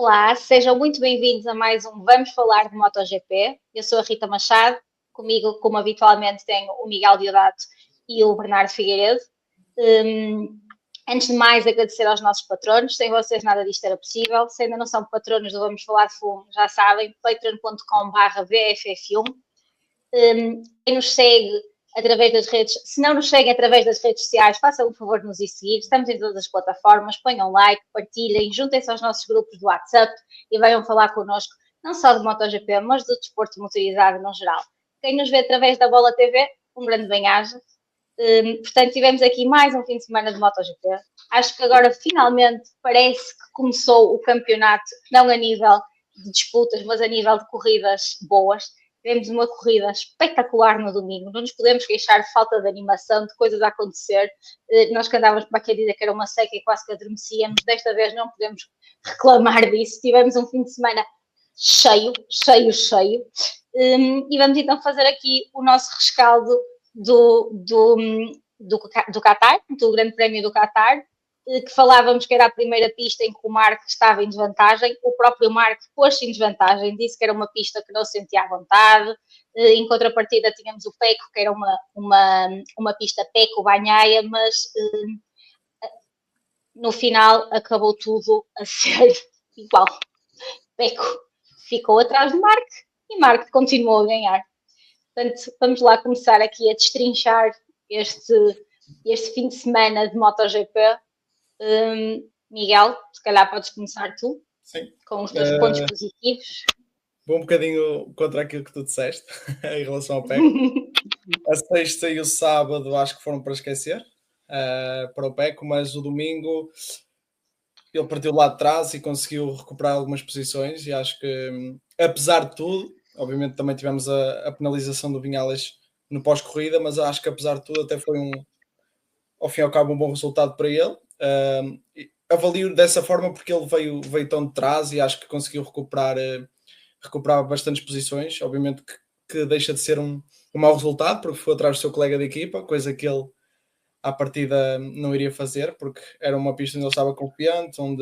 Olá, sejam muito bem-vindos a mais um Vamos Falar de MotoGP. Eu sou a Rita Machado, comigo, como habitualmente, tenho o Miguel Diodato e o Bernardo Figueiredo. Antes de mais, agradecer aos nossos patronos. Sem vocês nada disto era possível. Se ainda não são patronos do Vamos Falar de Fumo, já sabem, patreon.com/VFF1. Quem nos segue através das redes, se não nos seguem através das redes sociais, façam o favor de nos ir seguir. Estamos em todas as plataformas, ponham like, partilhem, juntem-se aos nossos grupos do WhatsApp e venham falar connosco, não só de MotoGP, mas do desporto motorizado no geral. Quem nos vê através da Bola TV, um grande bem-aja. Portanto, tivemos aqui mais um fim de semana de MotoGP. Acho que agora, finalmente, parece que começou o campeonato, não a nível de disputas, mas a nível de corridas boas. Tivemos uma corrida espetacular no domingo, não nos podemos queixar de falta de animação, de coisas a acontecer. Nós que andávamos para aqui a dizer que era uma seca e quase que adormecíamos, desta vez não podemos reclamar disso. Tivemos um fim de semana cheio. E vamos então fazer aqui o nosso rescaldo do Qatar, do Grande Prémio do Qatar, que falávamos que era a primeira pista em que o Marc estava em desvantagem. O próprio Marc pôs-se em desvantagem, disse que era uma pista que não se sentia à vontade. Em contrapartida tínhamos o Pecco, que era uma pista Pecco-Banhaia, mas no final acabou tudo a ser igual. Pecco ficou atrás do Marc e Marc continuou a ganhar. Portanto, vamos lá começar aqui a destrinchar este fim de semana de MotoGP. Miguel, se calhar podes começar tu. Sim. Com os teus pontos positivos. Vou um bocadinho contra aquilo que tu disseste em relação ao PEC. A sexta e o sábado acho que foram para esquecer para o PEC, mas o domingo ele partiu lá de trás e conseguiu recuperar algumas posições e acho que, apesar de tudo, obviamente também tivemos a penalização do Viñales no pós-corrida, mas acho que apesar de tudo até foi ao fim e ao cabo um bom resultado para ele. Avalio dessa forma porque ele veio tão de trás e acho que conseguiu recuperar bastantes posições. Obviamente que deixa de ser um mau resultado porque foi atrás do seu colega de equipa, coisa que ele à partida não iria fazer porque era uma pista onde ele estava confiante, onde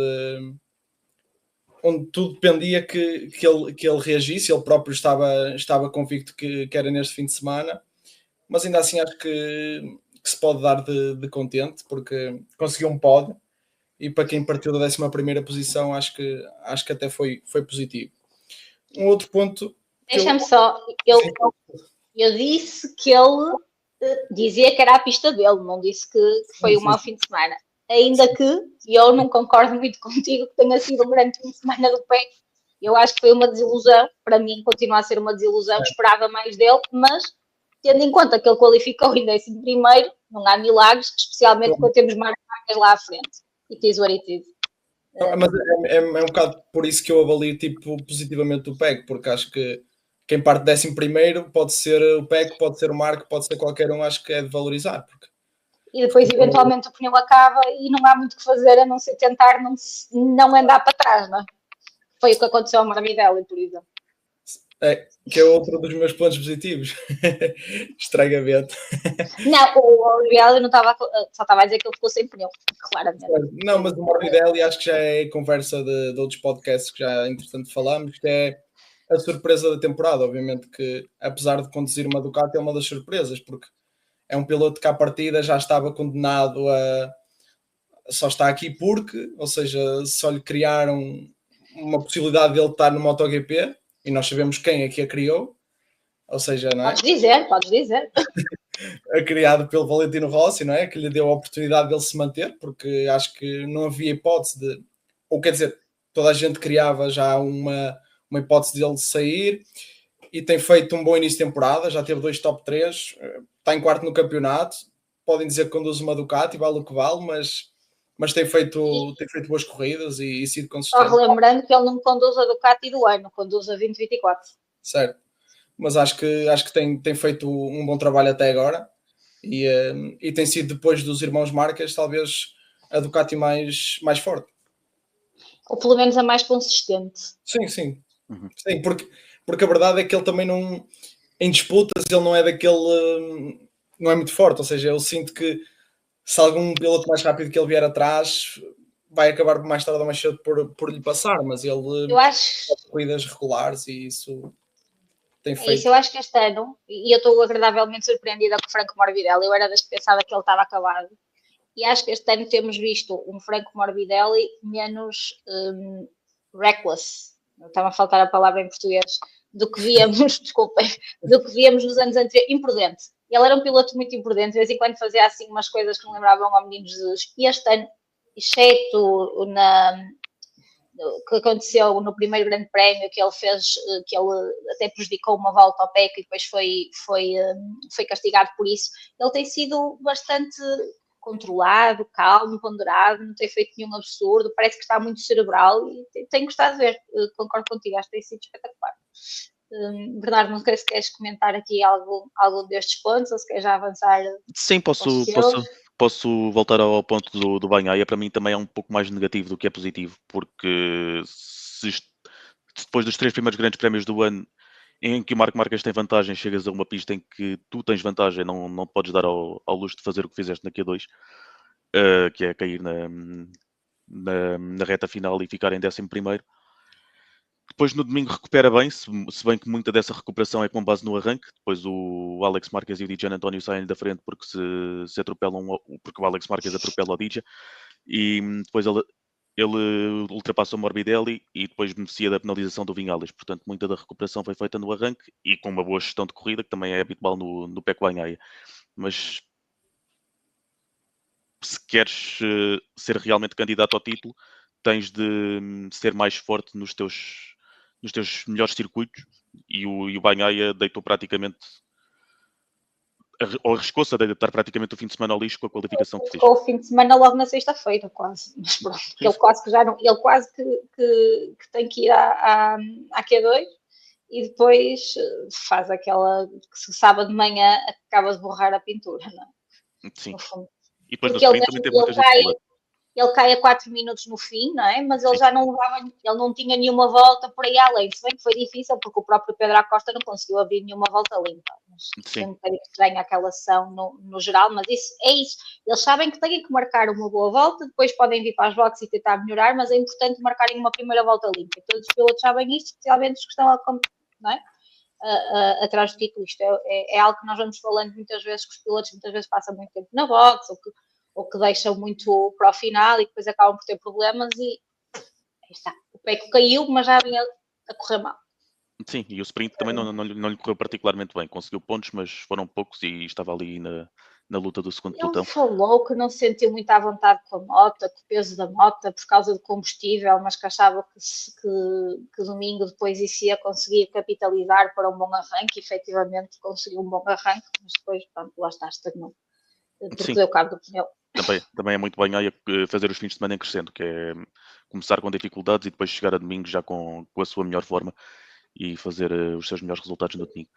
tudo dependia que ele reagisse. Ele próprio estava convicto que era neste fim de semana, mas ainda assim acho que se pode dar de contente porque conseguiu um pódio e para quem partiu da 11ª posição acho que até foi positivo. Um outro ponto... Deixa-me só... Eu disse que ele dizia que era a pista dele, não disse que foi um mau fim de semana. Ainda que eu não concordo muito contigo que tenha sido um grande fim de semana do PEC. Eu acho que foi uma desilusão. Para mim continua a ser uma desilusão. Esperava mais dele, mas tendo em conta que ele qualificou em 11º, não há milagres, especialmente quando temos marcas lá à frente. It is what it is. Mas é um bocado por isso que eu avalio positivamente o PEC, porque acho que quem parte 11º pode ser o PEC, pode ser o Marco, pode ser qualquer um, acho que é de valorizar. Porque... E depois, eventualmente, o pneu acaba e não há muito que fazer a não ser tentar não andar para trás, não é? Foi o que aconteceu ao Morbidelli, por exemplo. Que é outro dos meus pontos positivos. Estranhamente. Não, o Morbidelli não estava, só estava a dizer que ele ficou sem pneu, claramente. Não, mas o Morbidelli acho que já é conversa de outros podcasts que já, entretanto, falamos, que é a surpresa da temporada. Obviamente que, apesar de conduzir uma Ducati, é uma das surpresas, porque é um piloto que à partida já estava condenado a só estar aqui porque, ou seja, só lhe criaram uma possibilidade de ele estar no MotoGP e nós sabemos quem é que a criou, ou seja, não é? Podes dizer. É criado pelo Valentino Rossi, não é? Que lhe deu a oportunidade de ele se manter, porque acho que não havia hipótese de... Ou quer dizer, toda a gente criava já uma hipótese de ele sair e tem feito um bom início de temporada, já teve 2 top 3, está em quarto no campeonato, podem dizer que conduz uma Ducati, vale o que vale, mas tem feito boas corridas e sido consistente. Só relembrando que ele não conduz a Ducati do ano, conduz a 2024. Certo. Mas acho que tem feito um bom trabalho até agora e tem sido, depois dos irmãos Marques, talvez a Ducati mais forte. Ou pelo menos a mais consistente. Sim. Uhum. Sim, porque a verdade é que ele também não... Em disputas ele não é daquele... Não é muito forte, ou seja, eu sinto que se algum piloto mais rápido que ele vier atrás, vai acabar mais tarde ou mais cedo por lhe passar, mas ele Eu acho, corridas regulares e isso tem é isso, feito. eu acho que este ano, e eu estou agradavelmente surpreendida com o Franco Morbidelli, eu era das que pensava que ele estava acabado, e acho que este ano temos visto um Franco Morbidelli menos reckless, estava a faltar a palavra em português, do que víamos, desculpem, do que víamos nos anos anteriores, imprudente. Ele era um piloto muito imprudente, de vez em quando fazia assim umas coisas que não lembravam ao Menino Jesus, e este ano, exceto que aconteceu no primeiro grande prémio que ele fez, que ele até prejudicou uma volta ao PEC e depois foi castigado por isso, ele tem sido bastante controlado, calmo, ponderado, não tem feito nenhum absurdo, parece que está muito cerebral e tenho gostado de ver, concordo contigo, acho que tem sido espetacular. Bernardo, não sei se queres comentar aqui algum destes pontos ou se queres já avançar Sim, aos seus. posso voltar ao ponto do Banhaia. Para mim também é um pouco mais negativo do que é positivo, porque se depois dos 3 primeiros grandes prémios do ano em que o Marco Marques tem vantagem, chegas a uma pista em que tu tens vantagem, não podes dar ao luxo de fazer o que fizeste na Q2, que é cair na reta final e ficar em 11º. Depois no domingo recupera bem, se bem que muita dessa recuperação é com base no arranque. Depois o Alex Marquez e o DJ António saem da frente porque se atropelam, porque o Alex Marquez atropela o DJ e depois ele ultrapassa o Morbidelli e depois beneficia da penalização do Vinhales. Portanto, muita da recuperação foi feita no arranque e com uma boa gestão de corrida, que também é habitual no PEC Banhaia. Mas se queres ser realmente candidato ao título, tens de ser mais forte nos teus melhores circuitos e o Banhaia deitou praticamente ou arriscou-se a deitar praticamente o fim de semana ao lixo com a qualificação que fez. Ficou o fim de semana logo na sexta-feira, quase. Mas pronto, ele quase que já não. Ele quase que tem que ir à Q2 e depois faz aquela que se sábado de manhã acaba de borrar a pintura, não é? Sim. No fundo. E depois Porque no sprint também teve muita gente boa. Ele cai a 4 minutos no fim, não é? Mas ele já não levava, ele não tinha nenhuma volta por aí além. Se bem que foi difícil, porque o próprio Pedro Acosta não conseguiu abrir nenhuma volta limpa. Mas foi um bocadinho estranha aquela ação no geral, mas isso é isso. Eles sabem que têm que marcar uma boa volta, depois podem vir para as boxes e tentar melhorar, mas é importante marcarem uma primeira volta limpa. E todos os pilotos sabem isto, especialmente os que estão não é? Atrás do título. Isto é algo que nós vamos falando muitas vezes, que os pilotos muitas vezes passam muito tempo na box, ou que deixam muito para o final e depois acabam por ter problemas e aí está. O Peco caiu, mas já vinha a correr mal. Sim, e o sprint também não lhe correu particularmente bem. Conseguiu pontos, mas foram poucos e estava ali na luta do segundo pelotão. Ele falou que não se sentiu muito à vontade com a moto, com o peso da moto, por causa do combustível, mas que achava que domingo depois isso ia conseguir capitalizar para um bom arranque. E, efetivamente conseguiu um bom arranque, mas depois, pronto, lá está, estagnou. Porque deu cabo do pneu. Também é muito bem aí fazer os fins de semana em crescendo, que é começar com dificuldades e depois chegar a domingo já com a sua melhor forma e fazer os seus melhores resultados no domingo.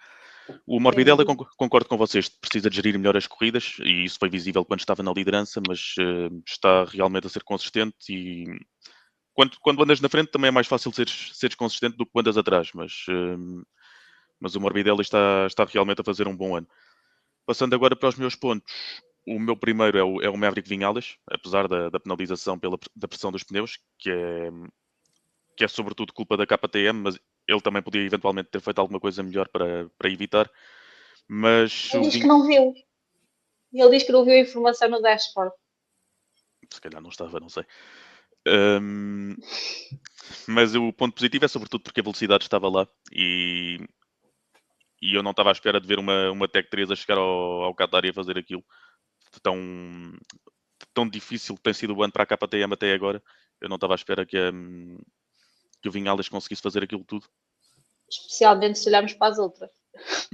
O Morbidelli, concordo com vocês, precisa de gerir melhor as corridas e isso foi visível quando estava na liderança, mas está realmente a ser consistente e quando andas na frente também é mais fácil seres consistente do que quando andas atrás, mas o Morbidelli está realmente a fazer um bom ano. Passando agora para os meus pontos, o meu primeiro é o Maverick Vinhales, apesar da penalização da pressão dos pneus, que é sobretudo culpa da KTM, mas ele também podia eventualmente ter feito alguma coisa melhor para evitar. Mas ele diz que não viu. Ele diz que não viu a informação no dashboard. Se calhar não estava, não sei. Mas o ponto positivo é sobretudo porque a velocidade estava lá e eu não estava à espera de ver uma Tech 3 a chegar ao Qatar e a fazer aquilo. Tão difícil que tem sido o ano para a KTM até agora. Eu não estava à espera que o Vinhales conseguisse fazer aquilo tudo. Especialmente se olharmos para as outras.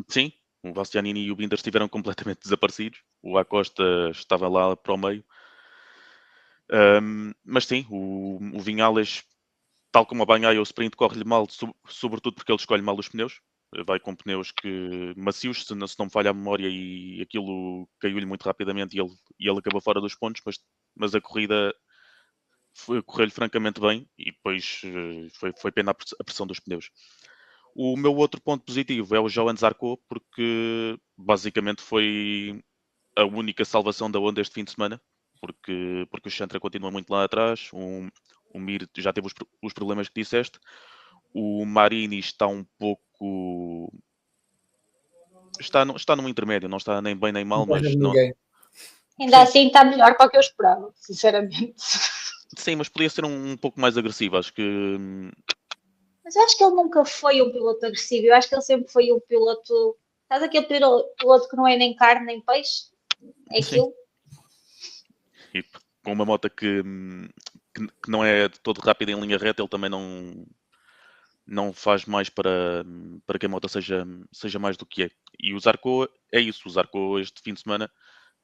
Sim, o Bastianini e o Binder estiveram completamente desaparecidos. O Acosta estava lá para o meio. Mas sim, o Vinhales, tal como a Banhaia, o sprint corre-lhe mal, sobretudo porque ele escolhe mal os pneus. Vai com pneus macios, se não me falha a memória, e aquilo caiu-lhe muito rapidamente e ele acabou fora dos pontos, mas a corrida correu-lhe francamente bem e depois foi pena a pressão dos pneus. O meu outro ponto positivo é o Johan Zarco, porque basicamente foi a única salvação da Honda este fim de semana. porque o Chantra continua muito lá atrás, o Mir já teve os problemas que disseste, o Marini está um pouco... Está num intermédio, não está nem bem nem mal, Não pode mas haver não... ninguém. Ainda assim está melhor para o que eu esperava, sinceramente. Sim, mas podia ser um pouco mais agressivo, acho que... Mas eu acho que ele nunca foi um piloto agressivo. Eu acho que ele sempre foi um piloto... Estás aquele piloto que não é nem carne nem peixe? É Sim. aquilo? E com uma moto que não é de todo rápida em linha reta, ele também não faz mais para que a moto seja mais do que é. E o Zarco é isso. O Zarco este fim de semana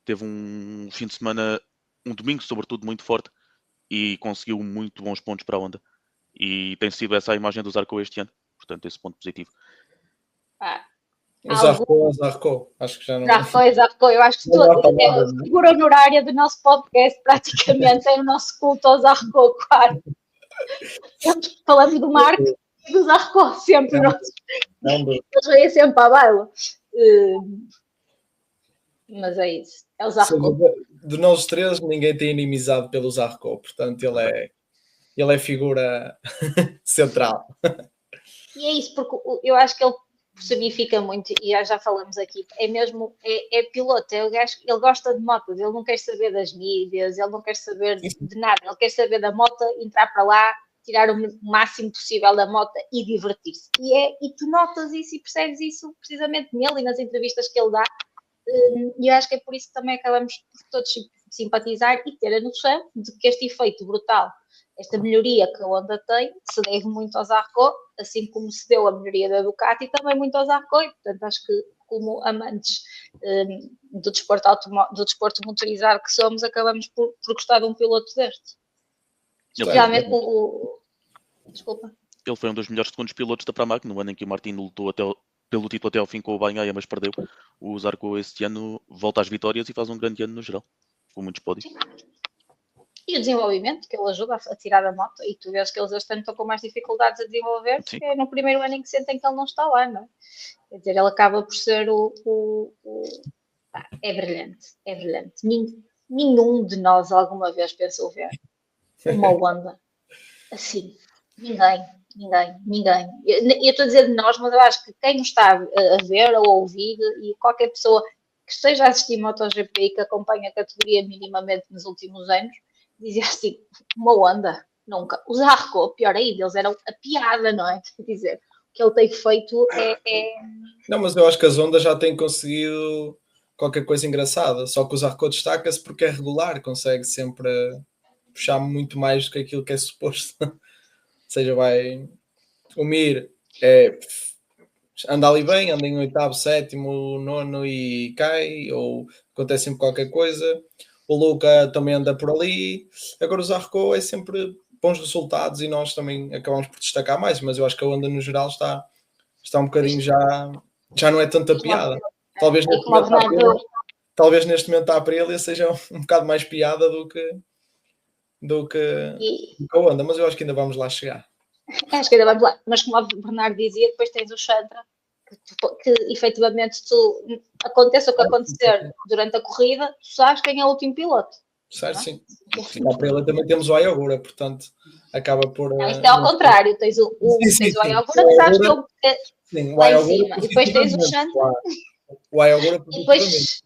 teve um fim de semana, um domingo sobretudo muito forte e conseguiu muito bons pontos para a Honda. E tem sido essa a imagem do Zarco este ano. Portanto, esse ponto positivo. O Zarco, acho que já não... Zarco. Eu acho que é a figura honorária do nosso podcast, praticamente, é o nosso culto ao Zarco, claro. Sempre falamos do Marco e do Zarco, sempre. Eles vêm sempre à baila. Mas é isso, é o Zarco. De nós três, ninguém tem inimizade pelo Zarco, portanto ele é figura central. E é isso, porque eu acho que ele personifica muito, e já falamos aqui, é mesmo, é piloto, ele gosta de motos, ele não quer saber das mídias, ele não quer saber de nada, ele quer saber da moto, entrar para lá, tirar o máximo possível da moto e divertir-se. E tu notas isso e percebes isso precisamente nele e nas entrevistas que ele dá, e eu acho que é por isso que também acabamos por todos simpatizar e ter a noção de que este efeito brutal, esta melhoria que a Honda tem, se deve muito ao Zarco, assim como se deu a melhoria da Ducati, também muito ao Zarco, e portanto acho que como amantes do desporto motorizado que somos, acabamos por gostar de um piloto deste. Especialmente Desculpa. Ele foi um dos melhores segundos pilotos da Pramac, no ano em que o Martino lutou pelo título até ao fim com o Bagnaia, mas perdeu. O Zarco este ano volta às vitórias e faz um grande ano no geral, com muitos pódios. E o desenvolvimento, que ele ajuda a tirar da moto, e tu vês que eles este ano estão com mais dificuldades a desenvolver, porque é no primeiro ano em que sentem que ele não está lá, não é? Quer dizer, ele acaba por ser é brilhante, é brilhante. Nenhum de nós alguma vez pensou ver uma Honda assim. Ninguém. Eu estou a dizer de nós, mas eu acho que quem nos está a ver ou a ouvir, e qualquer pessoa que esteja a assistir MotoGP e que acompanha a categoria minimamente nos últimos anos, dizia assim, uma Honda, nunca. Os Zarco, pior ainda, eles eram a piada, não é? Quer dizer, o que ele tem feito é... Não, mas eu acho que as Honda já têm conseguido qualquer coisa engraçada, só que o Zarco destaca-se porque é regular, consegue sempre puxar muito mais do que aquilo que é suposto. Ou seja, vai... O Mir anda ali bem, anda em oitavo, sétimo, nono e cai, ou acontece sempre qualquer coisa. O Luca também anda por ali. Agora o Zarco é sempre bons resultados e nós também acabamos por destacar mais, mas eu acho que a Honda no geral está um bocadinho já não é tanta piada. Talvez neste momento a Aprilia seja um bocado mais piada do que a Honda, mas eu acho que ainda vamos lá chegar. Acho que ainda vamos lá, mas como o Bernardo dizia, depois tens o Chantra, que efetivamente aconteça o que acontecer durante a corrida, tu sabes quem é o último piloto. Certo, sim. Na Aprilia também temos o Ayogura, portanto acaba por... Não, isto é ao contrário, tens o Ayogura, que sabes que ele lá em cima, e depois tens o Chantra. O Ayogura, e depois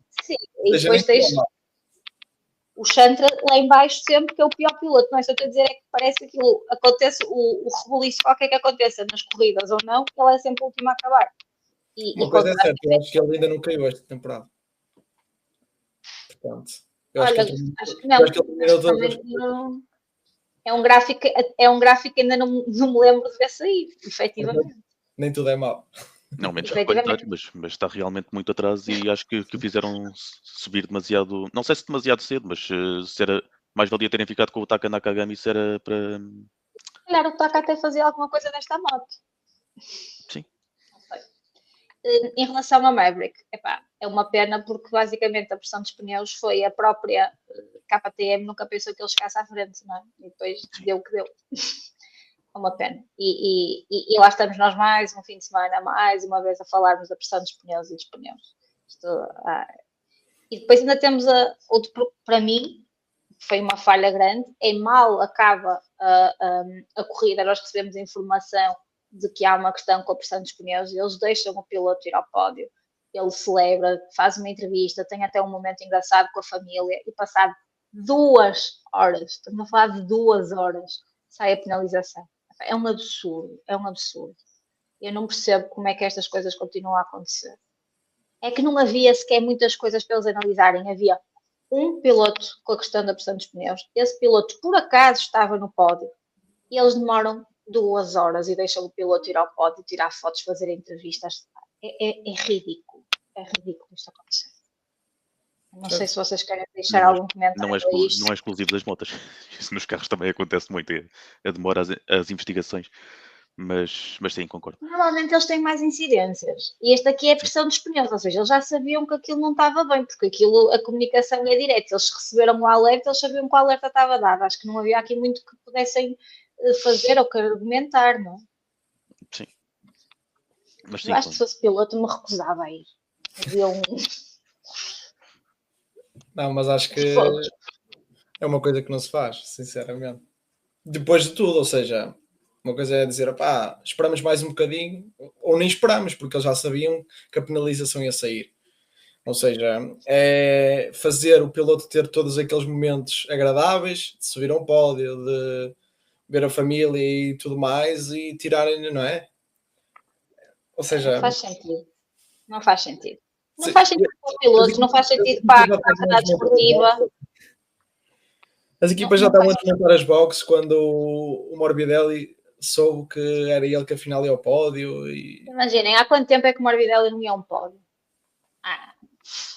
tens o Chantra lá em baixo sempre, que é o pior piloto. Não é só a dizer, é que parece que aquilo acontece, o rebuliço qualquer que aconteça nas corridas ou não, ele é sempre o último a acabar. Uma coisa é certa, eu acho que ele ainda não caiu esta temporada. Portanto, eu acho que não. Acho que ele terminou todas as coisas. É um gráfico que ainda não me lembro de ver sair, efetivamente. Nem tudo é mau. Não, menos qualidade, mas está realmente muito atrás e acho que o fizeram subir demasiado, não sei se demasiado cedo, mas se era mais valia terem ficado com o Taka Nakagami, se era para... Calhar o Taka até fazia alguma coisa nesta moto. Sim. Não sei. Em relação ao Maverick, é uma pena porque basicamente a pressão dos pneus foi a própria KTM, nunca pensou que ele chegasse à frente, não é? E depois deu o que deu. É uma pena. E lá estamos nós mais um fim de semana, mais uma vez a falarmos da pressão dos pneus e dos pneus. E depois ainda temos outro, para mim, foi uma falha grande. Em mal acaba a corrida, nós recebemos a informação de que há uma questão com a pressão dos pneus e eles deixam o piloto ir ao pódio. Ele celebra, faz uma entrevista, tem até um momento engraçado com a família e passado 2 horas, estamos a falar de 2 horas, sai a penalização. É um absurdo, é um absurdo. Eu não percebo como é que estas coisas continuam a acontecer. É que não havia sequer muitas coisas para eles analisarem. Havia um piloto com a questão da pressão dos pneus. Esse piloto, por acaso, estava no pódio. E eles demoram 2 horas e deixam o piloto ir ao pódio, tirar fotos, fazer entrevistas. É ridículo. É ridículo isto acontecer. Não sei se vocês querem deixar algum comentário a isto. Não é exclusivo das motas. Isso nos carros também acontece muito. A demora as investigações. Mas sim, concordo. Normalmente eles têm mais incidências. E este aqui é a pressão dos pneus, ou seja, eles já sabiam que aquilo não estava bem, porque aquilo, a comunicação é direta. Eles receberam o alerta, eles sabiam que o alerta estava dado. Acho que não havia aqui muito que pudessem fazer ou que argumentar, não? Sim. Mas sim, eu acho que se fosse piloto me recusava a ir. Havia Não, mas acho que é uma coisa que não se faz, sinceramente. Depois de tudo, ou seja, uma coisa é dizer, pá, esperamos mais um bocadinho, ou nem esperamos, porque eles já sabiam que a penalização ia sair. Ou seja, é fazer o piloto ter todos aqueles momentos agradáveis, de subir a um pódio, de ver a família e tudo mais, e tirarem, não é? Ou seja... Não faz sentido. Não faz sentido. Não faz sentido para o piloto, não faz sentido para a capacidade desportiva. As equipas já estavam a desmontar as boxes quando o Morbidelli soube que era ele que afinal ia ao pódio. Imaginem, há quanto tempo é que o Morbidelli não ia a um pódio?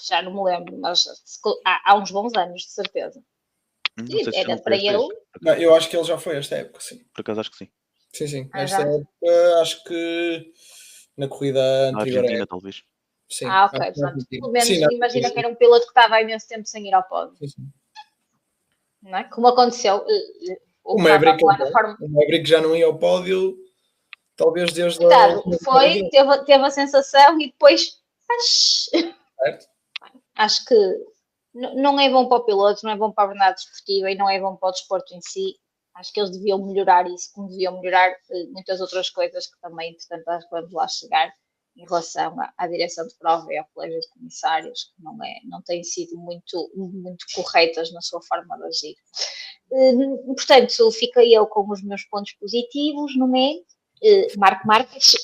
Já não me lembro, mas há uns bons anos, de certeza. Era para ele. Não, eu acho que ele já foi esta época, sim. Por acaso acho que sim. Sim. Esta época, acho que na corrida anterior. Argentina, talvez. Sim. Ok, portanto, pelo menos imagina que era um piloto que estava há imenso tempo sem ir ao pódio. Sim. Não é? Como aconteceu. O Maverick já não ia ao pódio, talvez desde teve a sensação e depois certo. Acho que não é bom para o piloto, não é bom para a verdade desportiva e não é bom para o desporto em si. Acho que eles deviam melhorar isso, como deviam melhorar muitas outras coisas que também, portanto, acho que vamos lá chegar em relação à direção de prova e ao colégio de comissários, que não têm sido muito corretas na sua forma de agir. Portanto, fiquei eu com os meus pontos positivos, não é? Marco Marques.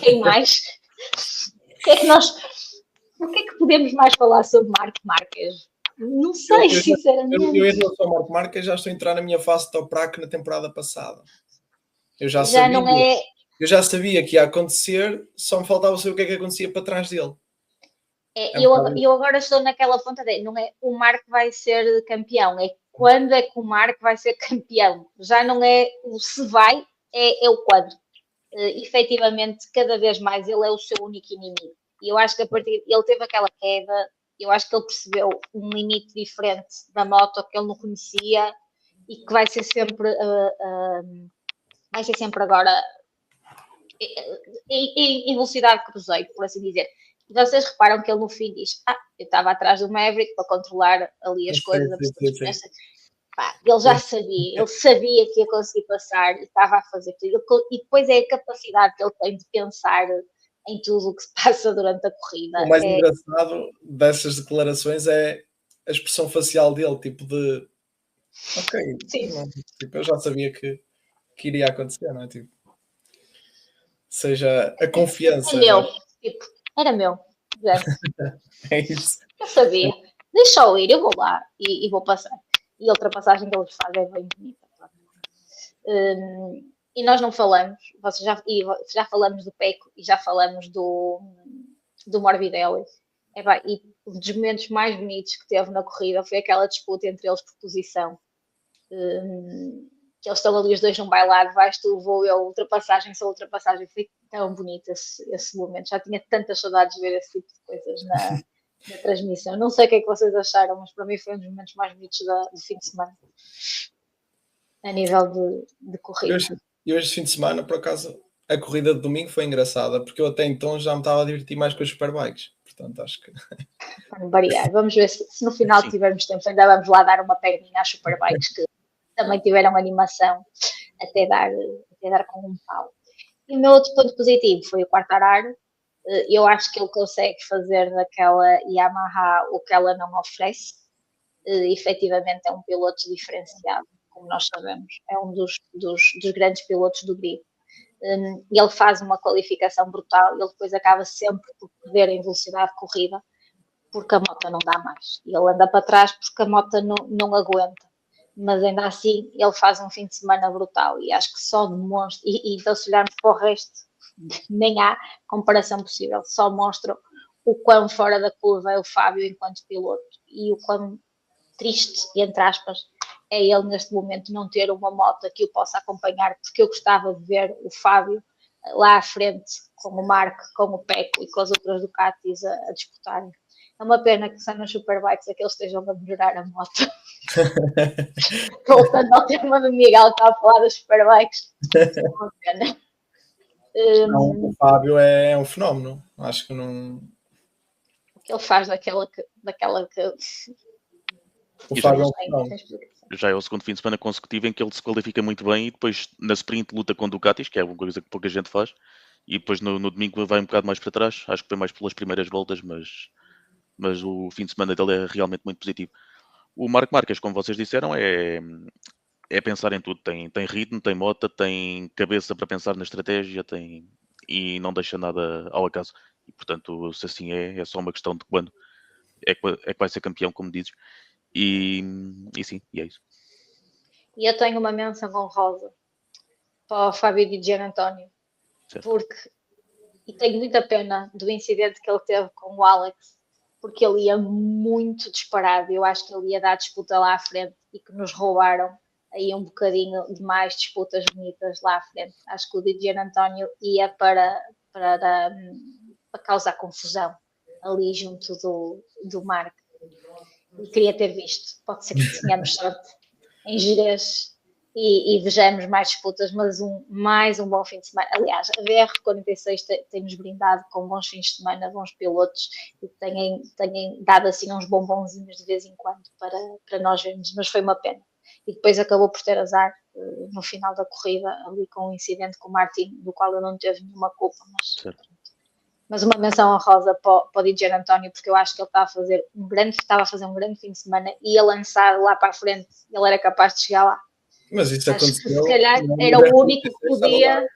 Quem mais? O que é que podemos mais falar sobre Marco Marques? Não sei, sinceramente. Eu em relação ao Marco Marques já estou a entrar na minha fase de Toprak na temporada passada. Eu já sabia que ia acontecer, só me faltava saber o que é que acontecia para trás dele. Eu agora estou naquela ponta dele. Não é o Marco vai ser campeão, é quando é que o Marco vai ser campeão. Já não é o se vai, é o quando. Efetivamente, cada vez mais ele é o seu único inimigo. E eu acho que a partir ele teve aquela queda, eu acho que ele percebeu um limite diferente da moto que ele não conhecia e que vai ser sempre agora em velocidade cruzeiro, por assim dizer. E vocês reparam que ele no fim diz, eu estava atrás do Maverick para controlar ali as coisas. Ele já sabia, ele sabia que ia conseguir passar e estava a fazer tudo. E depois é a capacidade que ele tem de pensar em tudo o que se passa durante a corrida. O mais engraçado dessas declarações é a expressão facial dele, tipo de ok, não, tipo, eu já sabia que iria acontecer, não é? Tipo, seja a confiança. Era meu. É isso. Eu sabia. Deixa-o ir, eu vou lá e vou passar. E a ultrapassagem que eles fazem é bem bonita. E nós não falamos, já falamos do Pecco e já falamos do Morbidelli. E um dos momentos mais bonitos que teve na corrida foi aquela disputa entre eles por posição. Que eles estão ali os dois num bailado, vais tu, vou eu, ultrapassagem. Foi tão bonito esse momento. Já tinha tantas saudades de ver esse tipo de coisas na transmissão. Não sei o que é que vocês acharam, mas para mim foi um dos momentos mais bonitos do fim de semana. A nível de corrida. E hoje, fim de semana, por acaso, a corrida de domingo foi engraçada, porque eu até então já me estava a divertir mais com as Superbikes. portanto acho que... Para variar. Vamos ver se no final Sim. tivermos tempo, ainda vamos lá dar uma perninha às Superbikes que também tiveram animação até dar com um pau. E o meu outro ponto positivo foi o Quartararo. Eu acho que ele consegue fazer daquela Yamaha o que ela não oferece. Efetivamente é um piloto diferenciado, como nós sabemos. É um dos grandes pilotos do grid. Ele faz uma qualificação brutal, ele depois acaba sempre por perder em velocidade de corrida, porque a moto não dá mais. E ele anda para trás porque a moto não aguenta. Mas ainda assim, ele faz um fim de semana brutal e acho que só demonstra, e então se olharmos para o resto, nem há comparação possível, só mostra o quão fora da curva é o Fábio enquanto piloto e o quão triste, entre aspas, é ele neste momento não ter uma moto que o possa acompanhar, porque eu gostava de ver o Fábio lá à frente com o Marco, com o Pecco e com as outras Ducatis a disputarem. É uma pena que são nas Superbikes que eles estejam a melhorar a moto. Voltando ao tema do Miguel que estava a falar das Superbikes. É uma pena. Não, o Fábio é um fenómeno. Acho que não... O que ele faz daquela que O Fábio é um fenómeno. Já é o segundo fim de semana consecutivo em que ele se qualifica muito bem e depois na sprint luta com Ducatis, que é uma coisa que pouca gente faz, e depois no domingo vai um bocado mais para trás. Acho que foi mais pelas primeiras voltas, mas o fim de semana dele é realmente muito positivo. O Marco Marques, como vocês disseram, é pensar em tudo. Tem ritmo, tem moto, tem cabeça para pensar na estratégia e não deixa nada ao acaso. E, portanto, se assim é só uma questão de quando é que vai ser campeão, como dizes. E sim, e é isso. E eu tenho uma menção honrosa para o Fábio Di Giannantonio, porque, e tenho muita pena do incidente que ele teve com o Alex, porque ele ia muito disparado. Eu acho que ele ia dar disputa lá à frente e que nos roubaram aí um bocadinho de mais disputas bonitas lá à frente. Acho que o Di Giannantonio ia para causar confusão ali junto do Marco. E queria ter visto. Pode ser que tenhamos sorte em Jerez e vejamos mais disputas, mas mais um bom fim de semana. Aliás, a BR46 tem-nos brindado com bons fins de semana, bons pilotos e têm dado assim uns bombonzinhos de vez em quando para nós vermos, mas foi uma pena. E depois acabou por ter azar no final da corrida, ali com um incidente com o Martin, do qual eu não teve nenhuma culpa, mas uma menção honrosa para o DJ António, porque eu acho que ele estava a fazer um grande fim de semana e ia lançar lá para a frente, ele era capaz de chegar lá. Mas isso acho aconteceu. Que se calhar era o único que podia.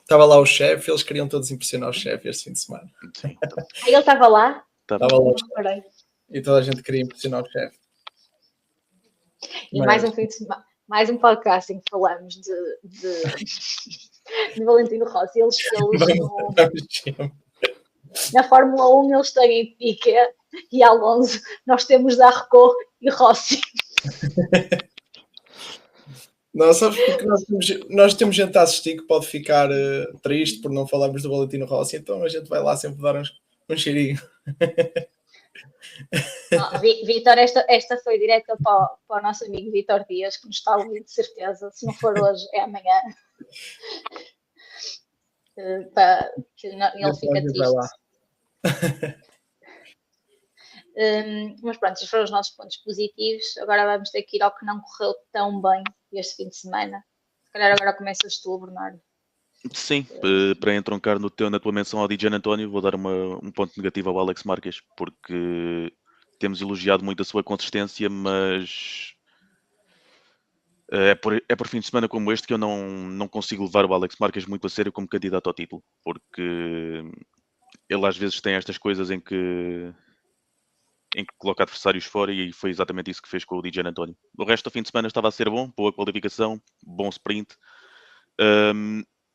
Estava lá o chefe, eles queriam todos impressionar o chefe este fim de semana. Sim. Aí ele estava lá? Estava lá o chefe. E toda a gente queria impressionar o chefe. E mais um fim de semana, mais um podcast em que falamos de Valentino Rossi. Eles na Fórmula 1 eles têm Piquet e Alonso, nós temos Zarco e Rossi. Não, sabes porque nós temos gente a assistir que pode ficar triste por não falarmos do Valentino Rossi, então a gente vai lá sempre dar um cheirinho. Vitor, esta foi direta para o nosso amigo Vitor Dias, que nos está a ouvir de certeza, se não for hoje é amanhã. Ele fica triste. Mas pronto, estes foram os nossos pontos positivos. Agora vamos ter que ir ao que não correu tão bem este fim de semana. Se calhar agora começas tu, Bernardo. Sim, para entroncar na tua menção ao DJ António, vou dar um ponto negativo ao Alex Marques, porque temos elogiado muito a sua consistência, mas é por fim de semana como este que eu não consigo levar o Alex Marques muito a sério como candidato ao título, porque ele às vezes tem estas coisas em que coloca adversários fora e foi exatamente isso que fez com o DJ António. O resto do fim de semana estava a ser bom, boa qualificação, bom sprint.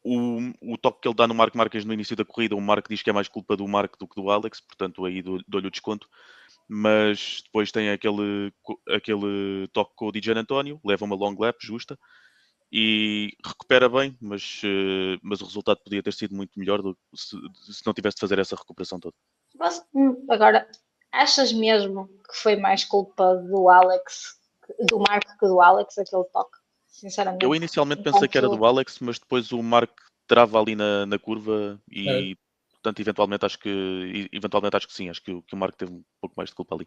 O toque que ele dá no Marco Marques no início da corrida, o Marco diz que é mais culpa do Marco do que do Alex, portanto aí dou-lhe o desconto. Mas depois tem aquele toque com o DJ António, leva uma long lap justa e recupera bem, mas o resultado podia ter sido muito melhor se não tivesse de fazer essa recuperação toda. Agora, achas mesmo que foi mais culpa do Marco que do Alex, aquele toque? Sinceramente. Eu inicialmente pensei que era do Alex, mas depois o Marco trava ali na curva e portanto, eventualmente acho que sim, acho que o Marco teve um pouco mais de culpa ali.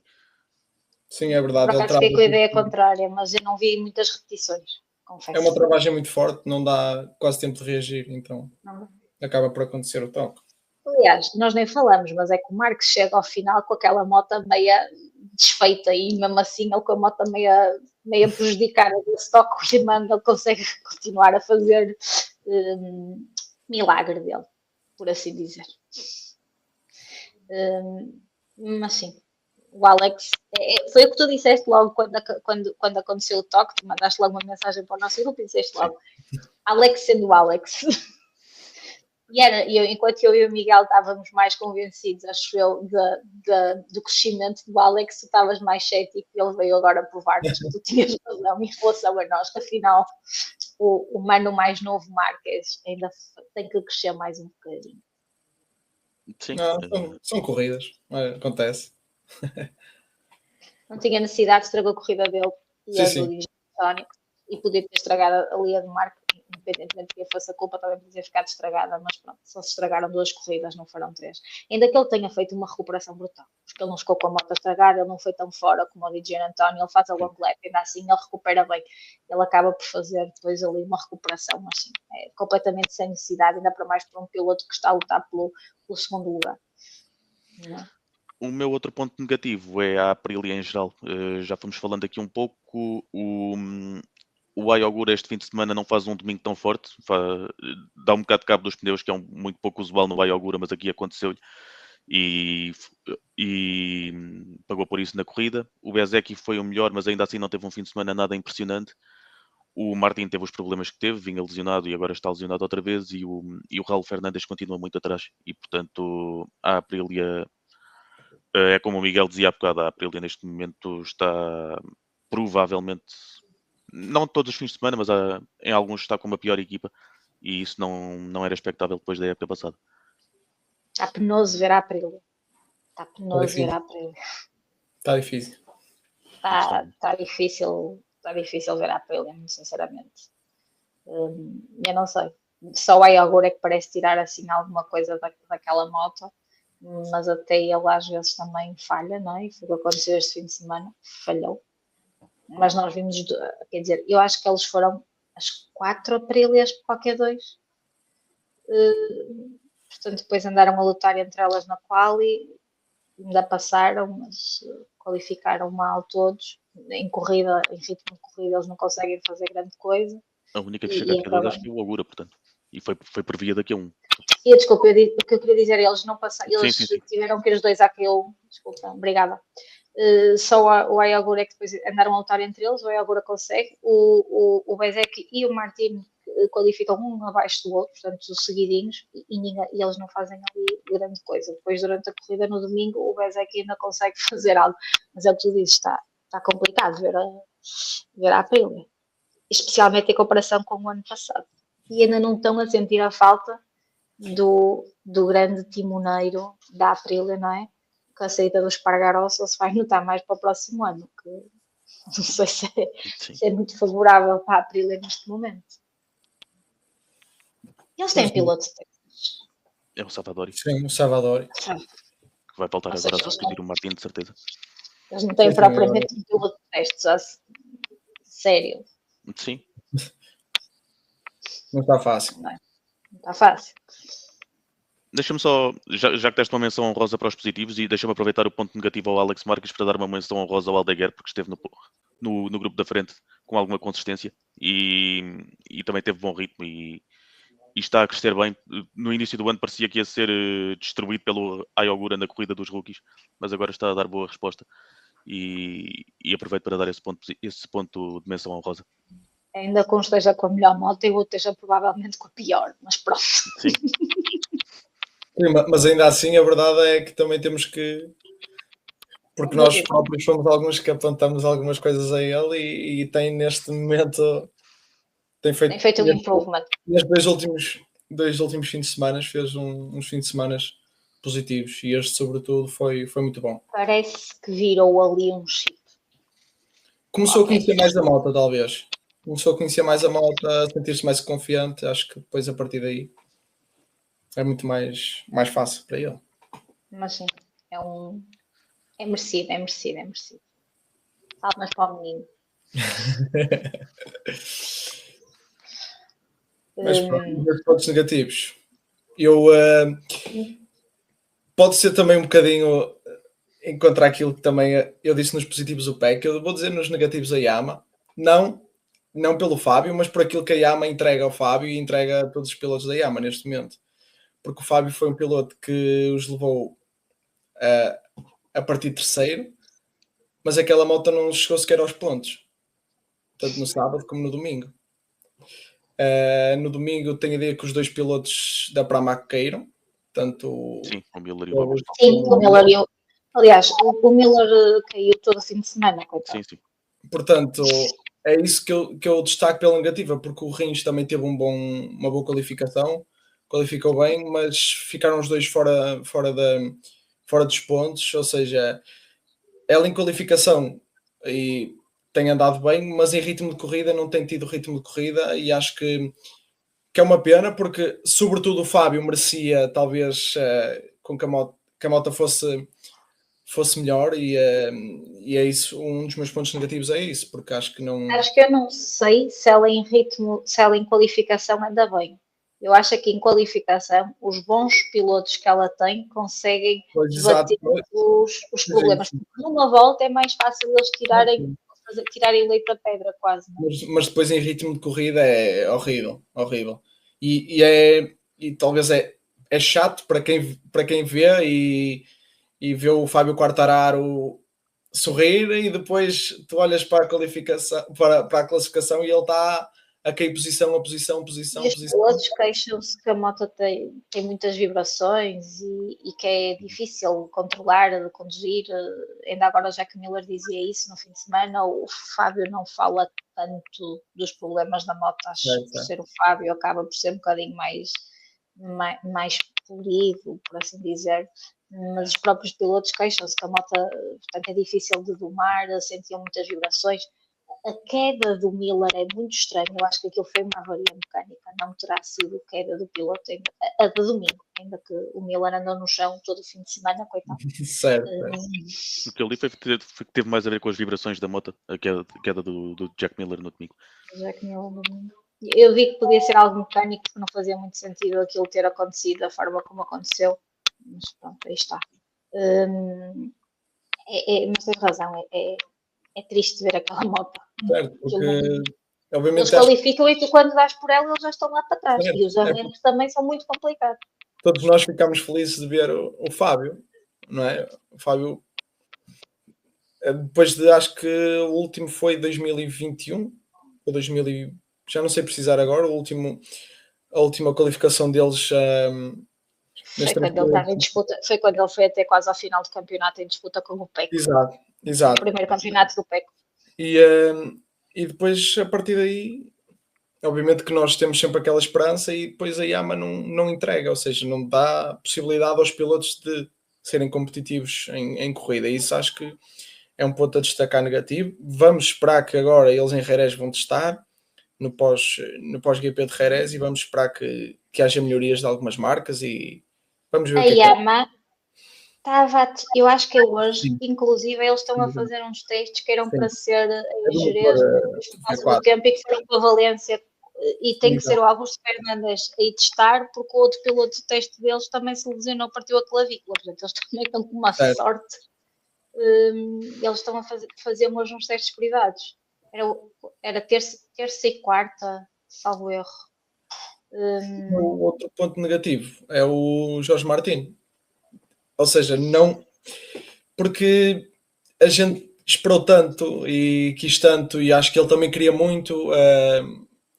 Sim, é verdade. Por acaso fiquei com a ideia contrária, mas eu não vi muitas repetições, confesso. É uma travagem muito forte, não dá quase tempo de reagir, então Não. acaba por acontecer o toque. Aliás, nós nem falamos, mas é que o Marcos chega ao final com aquela moto meia desfeita e mesmo assim ele com a moto meia prejudicada desse toque que lhe manda, ele consegue continuar a fazer milagre dele, por assim dizer. Mas sim, o Alex, foi o que tu disseste logo quando aconteceu o toque, tu mandaste logo uma mensagem para o nosso grupo e disseste logo, Alex sendo o Alex. Enquanto eu e o Miguel estávamos mais convencidos, acho eu, do crescimento do Alex, tu estavas mais cético e ele veio agora provar-nos que tu tinhas razão em relação a nós, que afinal o mano mais novo, Marques, ainda tem que crescer mais um bocadinho. Sim. Não, são corridas, acontece. Não tinha necessidade, estragou a corrida dele e a do António e podia ter estragado a linha de Marco, independentemente de que fosse a culpa, também podia ter ficado estragada, mas pronto, só se estragaram 2 corridas, não foram 3. Ainda que ele tenha feito uma recuperação brutal, porque ele não ficou com a moto estragada, ele não foi tão fora como o DJ António, ele faz a long lap, ainda assim ele recupera bem, ele acaba por fazer depois ali uma recuperação, mas sim, é completamente sem necessidade, ainda para mais para um piloto que está a lutar pelo segundo lugar. Não. O meu outro ponto negativo é a Aprilia em geral. Já fomos falando aqui um pouco. O Ayogura este fim de semana não faz um domingo tão forte. Dá um bocado de cabo dos pneus, que é muito pouco usual no Ayogura, mas aqui aconteceu-lhe. E pagou por isso na corrida. O Bezzecchi foi o melhor, mas ainda assim não teve um fim de semana nada impressionante. O Martin teve os problemas que teve, vinha lesionado e agora está lesionado outra vez. E o Raul Fernandes continua muito atrás. E portanto, a Aprilia... É como o Miguel dizia há bocado, a Aprilia neste momento está provavelmente, não todos os fins de semana, mas em alguns está com uma pior equipa e isso não era expectável depois da época passada. Está penoso ver a Aprilia. Está penoso ver a Aprilia. Está difícil. Está difícil ver a Aprilia, muito sinceramente. Eu não sei. Só a agora é que parece tirar assim alguma coisa daquela moto. Mas até ele às vezes também falha, não é? Foi o que aconteceu este fim de semana, falhou. Mas nós vimos, quer dizer, eu acho que eles foram as 4 Aprilias para qualquer 2. Portanto, depois andaram a lutar entre elas na quali, ainda passaram, mas qualificaram mal todos. Em corrida, em ritmo de corrida, eles não conseguem fazer grande coisa. A única que chega a Q2 acho que é o Agura, portanto. E foi por via da Q1. E desculpa, o que eu queria dizer, eles não passaram, eles sim. tiveram que ir os 2 à Q1, desculpa, obrigada. Só o Ayogura é que depois andaram a lutar entre eles, o Ayogura consegue, o Bezzecchi e o Martin qualificam um abaixo do outro, portanto, seguidinhos, e eles não fazem ali grande coisa. Depois, durante a corrida no domingo, o Bezzecchi ainda consegue fazer algo, mas é o que tu dizes, está complicado ver a Aprilia, especialmente em comparação com o ano passado. E ainda não estão a sentir a falta do grande timoneiro da Aprilia, não é? Com a saída do Espargaró, se vai notar mais para o próximo ano, que não sei se é muito favorável para a Aprilia neste momento. Eles têm pilotos técnicos. É o Savadori. Sim, o Savadori. Que vai voltar agora a substituir o Martin, de certeza. Eles não têm propriamente um piloto de testes, sério. Sim. Não está fácil. Não está fácil. Deixa-me só, já que deste uma menção honrosa para os positivos, e deixa-me aproveitar o ponto negativo ao Alex Marques para dar uma menção honrosa ao Aldeguer, porque esteve no grupo da frente com alguma consistência e também teve bom ritmo e está a crescer bem. No início do ano parecia que ia ser destruído pelo Ayogura na corrida dos rookies, mas agora está a dar boa resposta e aproveito para dar esse ponto de menção honrosa. Ainda que um esteja com a melhor moto e o outro esteja provavelmente com a pior, mas pronto. Sim. Sim, mas ainda assim a verdade é que também temos que, porque nós próprios fomos alguns que apontamos algumas coisas a ele e tem neste momento tem feito um improvement. Nestes dois últimos fins de semana fez uns fins de semana positivos e este sobretudo foi muito bom. Parece que virou ali um chip. Começou a conhecer mais a moto, talvez. Começou a conhecer mais a moto, a sentir-se mais confiante. Acho que depois a partir daí É muito mais fácil para ele. Mas sim, é merecido. Palmas para o menino. Mas os pontos negativos. Pode ser também um bocadinho encontrar aquilo que também eu disse nos positivos o PEC. Eu vou dizer nos negativos a Yama. Não pelo Fábio, mas por aquilo que a Yama entrega ao Fábio e entrega a todos os pilotos da Yama neste momento. Porque o Fábio foi um piloto que os levou a partir de terceiro, mas aquela moto não chegou sequer aos pontos. Tanto no sábado como no domingo. No domingo tenho a ideia que os dois pilotos da Pramac caíram. Tanto Sim, o Miller e o Roberts. Sim, o Miller aliás, o Miller caiu todo o fim de semana, coitado. Sim. Portanto, é isso que eu destaco pela negativa, porque o Rins também teve uma boa qualificação, qualificou bem, mas ficaram os dois fora dos pontos, ou seja, ela em qualificação e tem andado bem, mas em ritmo de corrida não tem tido ritmo de corrida e acho que é uma pena, porque sobretudo o Fábio merecia talvez com que a moto fosse melhor e é isso, um dos meus pontos negativos é isso, porque acho que não... Acho que eu não sei se ela em qualificação anda bem. Eu acho que em qualificação os bons pilotos que ela tem conseguem bater os problemas. Porque numa volta é mais fácil eles tirarem leite da pedra quase. Não? Mas depois em ritmo de corrida é horrível. E talvez é chato para quem vê e vê o Fábio Quartararo sorrir e depois tu olhas para a qualificação, para a classificação e ele está a cair posição. E os pilotos queixam-se que a moto tem muitas vibrações e que é difícil controlar, conduzir. Ainda agora, já que Miller dizia isso no fim de semana, o Fábio não fala tanto dos problemas da moto. Acho que por ser o Fábio acaba por ser um bocadinho mais polido, por assim dizer. Mas os próprios pilotos queixam-se que a moto, portanto, é difícil de domar, sentiam muitas vibrações. A queda do Miller é muito estranha. Eu acho que aquilo foi uma avaria mecânica, não terá sido queda do piloto, a de domingo, ainda que o Miller andou no chão todo o fim de semana, coitado. Certo. O que eu li foi que teve mais a ver com as vibrações da moto, a queda do Jack Miller no domingo. Eu vi que podia ser algo mecânico, que não fazia muito sentido aquilo ter acontecido da forma como aconteceu, mas pronto, aí está. Mas tens razão, é triste ver aquela moto. Certo, porque obviamente eles qualificam e tu quando dás por ela eles já estão lá para trás. Certo, e os arranjos também são muito complicados. Todos nós ficámos felizes de ver o Fábio, não é? O Fábio, depois de, acho que o último foi 2021 ou 2000, já não sei precisar agora, a última qualificação deles foi quando ele estava em disputa, foi quando ele foi até quase ao final do campeonato em disputa com o PEC. Exato. O primeiro campeonato do PEC. E depois, a partir daí, obviamente que nós temos sempre aquela esperança e depois a Yama não entrega, ou seja, não dá possibilidade aos pilotos de serem competitivos em corrida. E isso acho que é um ponto a destacar negativo. Vamos esperar que agora eles em Jerez vão testar no pós-GP de Jerez e vamos esperar que haja melhorias de algumas marcas e vamos ver a Yama eu acho que é hoje, inclusive eles estão a fazer uns testes que eram para ser em Jerez do tempo e que foram para Valência e tem que ser o Augusto Fernandes a ir testar, porque o outro piloto de teste deles também se lesionou, partiu a clavícula, portanto eles também estão com uma sorte. Eles estão a fazer hoje uns testes privados. Era terça e quarta, salvo erro. O outro ponto negativo é o Jorge Martin. Ou seja, não... Porque a gente esperou tanto e quis tanto e acho que ele também queria muito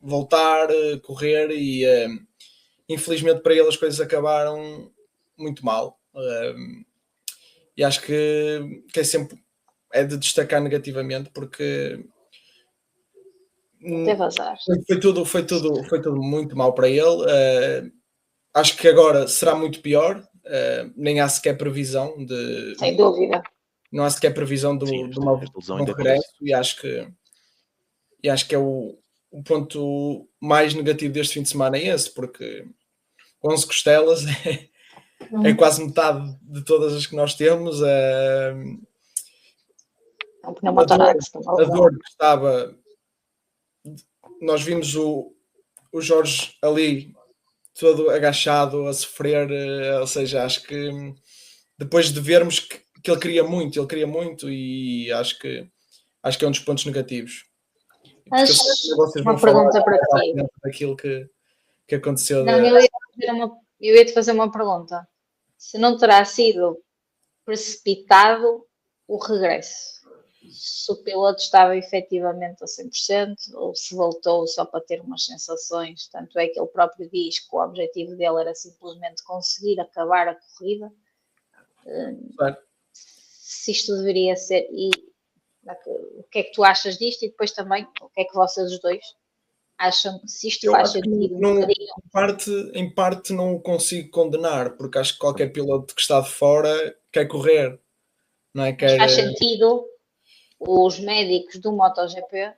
voltar, correr e infelizmente para ele as coisas acabaram muito mal. E acho que é sempre de destacar negativamente porque teve azar. Foi tudo muito mal para ele. Acho que agora será muito pior. Nem há sequer previsão de... Sem dúvida. Não há sequer previsão do novo regresso e acho que é o ponto mais negativo deste fim de semana é esse, porque 11 costelas é quase metade de todas as que nós temos. Um pneumotórax. A dor que estava... Nós vimos o Jorge ali todo agachado a sofrer, ou seja, acho que depois de vermos que ele queria muito e acho que é um dos pontos negativos. Mas vocês uma vão pergunta falar para ti. daquilo que aconteceu. Não, eu ia te fazer uma pergunta. Se não terá sido precipitado o regresso? Se o piloto estava efetivamente a 100% ou se voltou só para ter umas sensações, tanto é que ele próprio diz que o objetivo dele era simplesmente conseguir acabar a corrida. Se isto deveria ser, e o que é que tu achas disto, e depois também o que é que vocês os dois acham, se isto faz sentido um bocadinho? Em parte não o consigo condenar, porque acho que qualquer piloto que está de fora quer correr, não é? Mas faz sentido os médicos do MotoGP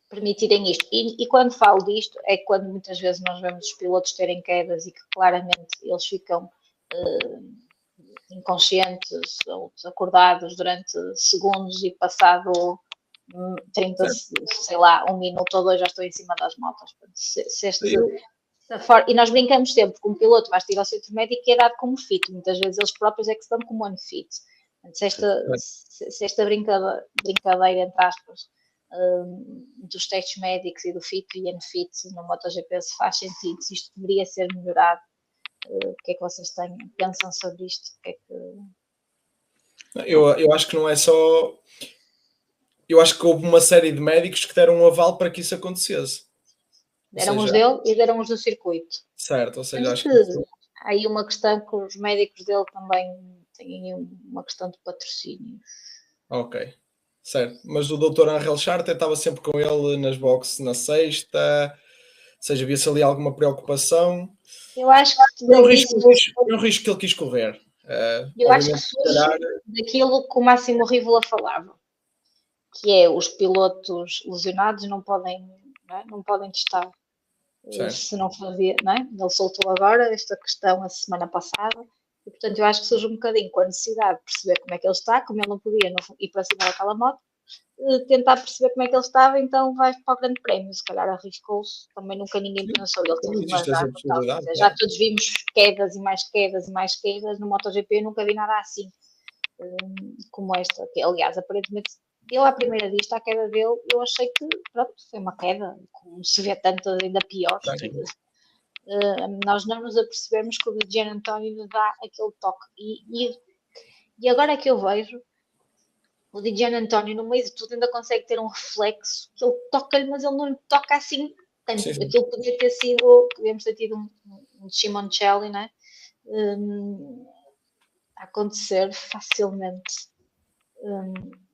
permitirem isto. E quando falo disto, é quando muitas vezes nós vemos os pilotos terem quedas e que claramente eles ficam inconscientes ou desacordados durante segundos e passado 30, sei lá, 1 minuto ou 2 já estou em cima das motos. E nós brincamos sempre que um piloto vai ir ao centro médico e é dado como fit. Muitas vezes eles próprios é que se dão como unfit. Se esta brincadeira, entre aspas, dos testes médicos e do fit e unfit no MotoGP se faz sentido, se isto deveria ser melhorado, o que é que vocês pensam sobre isto? O que é que... Eu acho que não é só... Eu acho que houve uma série de médicos que deram um aval para que isso acontecesse. Deram os dele e deram os do circuito. Certo, ou seja, acho que há aí uma questão que os médicos dele também têm uma questão de patrocínio. Ok, certo. Mas o Dr. Angel Charter estava sempre com ele nas boxes na sexta, ou seja, havia-se ali alguma preocupação. Eu acho que é um risco que ele quis correr. Eu acho que surge daquilo que o Máximo Rivola falava, que é os pilotos lesionados não podem testar. Certo. Se não fazia, não é? Ele soltou agora esta questão a semana passada e, portanto, eu acho que surge um bocadinho com a necessidade de perceber como é que ele está, como ele não podia ir para cima daquela moto, tentar perceber como é que ele estava, então vai para o grande prémio, se calhar arriscou-se, também nunca ninguém pensou, ele teve uma já todos vimos quedas e mais quedas e mais quedas, no MotoGP eu nunca vi nada assim, como esta, que aliás, aparentemente, ele à primeira vista, a queda dele, eu achei que, pronto, foi uma queda, como se vê tanto ainda pior. Nós não nos apercebemos que o Di Giannantonio nos dá aquele toque. E agora é que eu vejo o Di Giannantonio, no meio de tudo, ainda consegue ter um reflexo, que ele toca-lhe, mas ele não lhe toca assim tanto. Sim. Aquilo podia ter sido, podíamos ter tido um Simoncelli, né? A acontecer facilmente.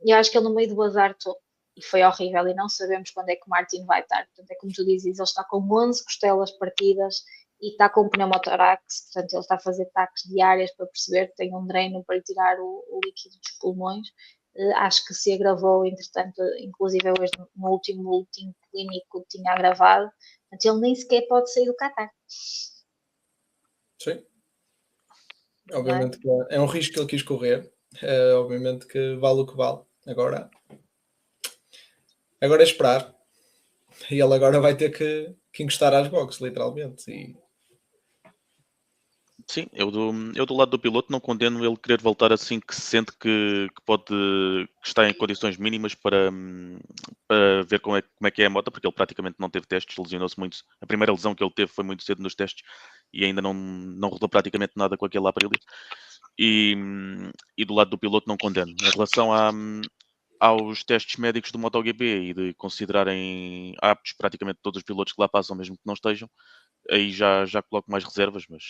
Eu acho que ele no meio do azar todo, e foi horrível, e não sabemos quando é que o Martin vai estar. Portanto, é como tu dizes, ele está com 11 costelas partidas e está com pneumotórax, portanto ele está a fazer taques diárias para perceber que tem um dreno para tirar o líquido dos pulmões. Acho que se agravou, entretanto, inclusive hoje no último boletim clínico tinha agravado, portanto ele nem sequer pode sair do Qatar. Sim. Obviamente que é um risco que ele quis correr, obviamente que vale o que vale. Agora é esperar. E ele agora vai ter que encostar às boxes, literalmente. Sim, eu do lado do piloto não condeno ele querer voltar assim que se sente que está em condições mínimas para ver como é que é a moto, porque ele praticamente não teve testes, lesionou-se muito. A primeira lesão que ele teve foi muito cedo nos testes e ainda não rodou praticamente nada com aquele Aprilia. E do lado do piloto não condeno. Em relação aos testes médicos do MotoGP e de considerarem aptos praticamente todos os pilotos que lá passam, mesmo que não estejam, aí já coloco mais reservas, mas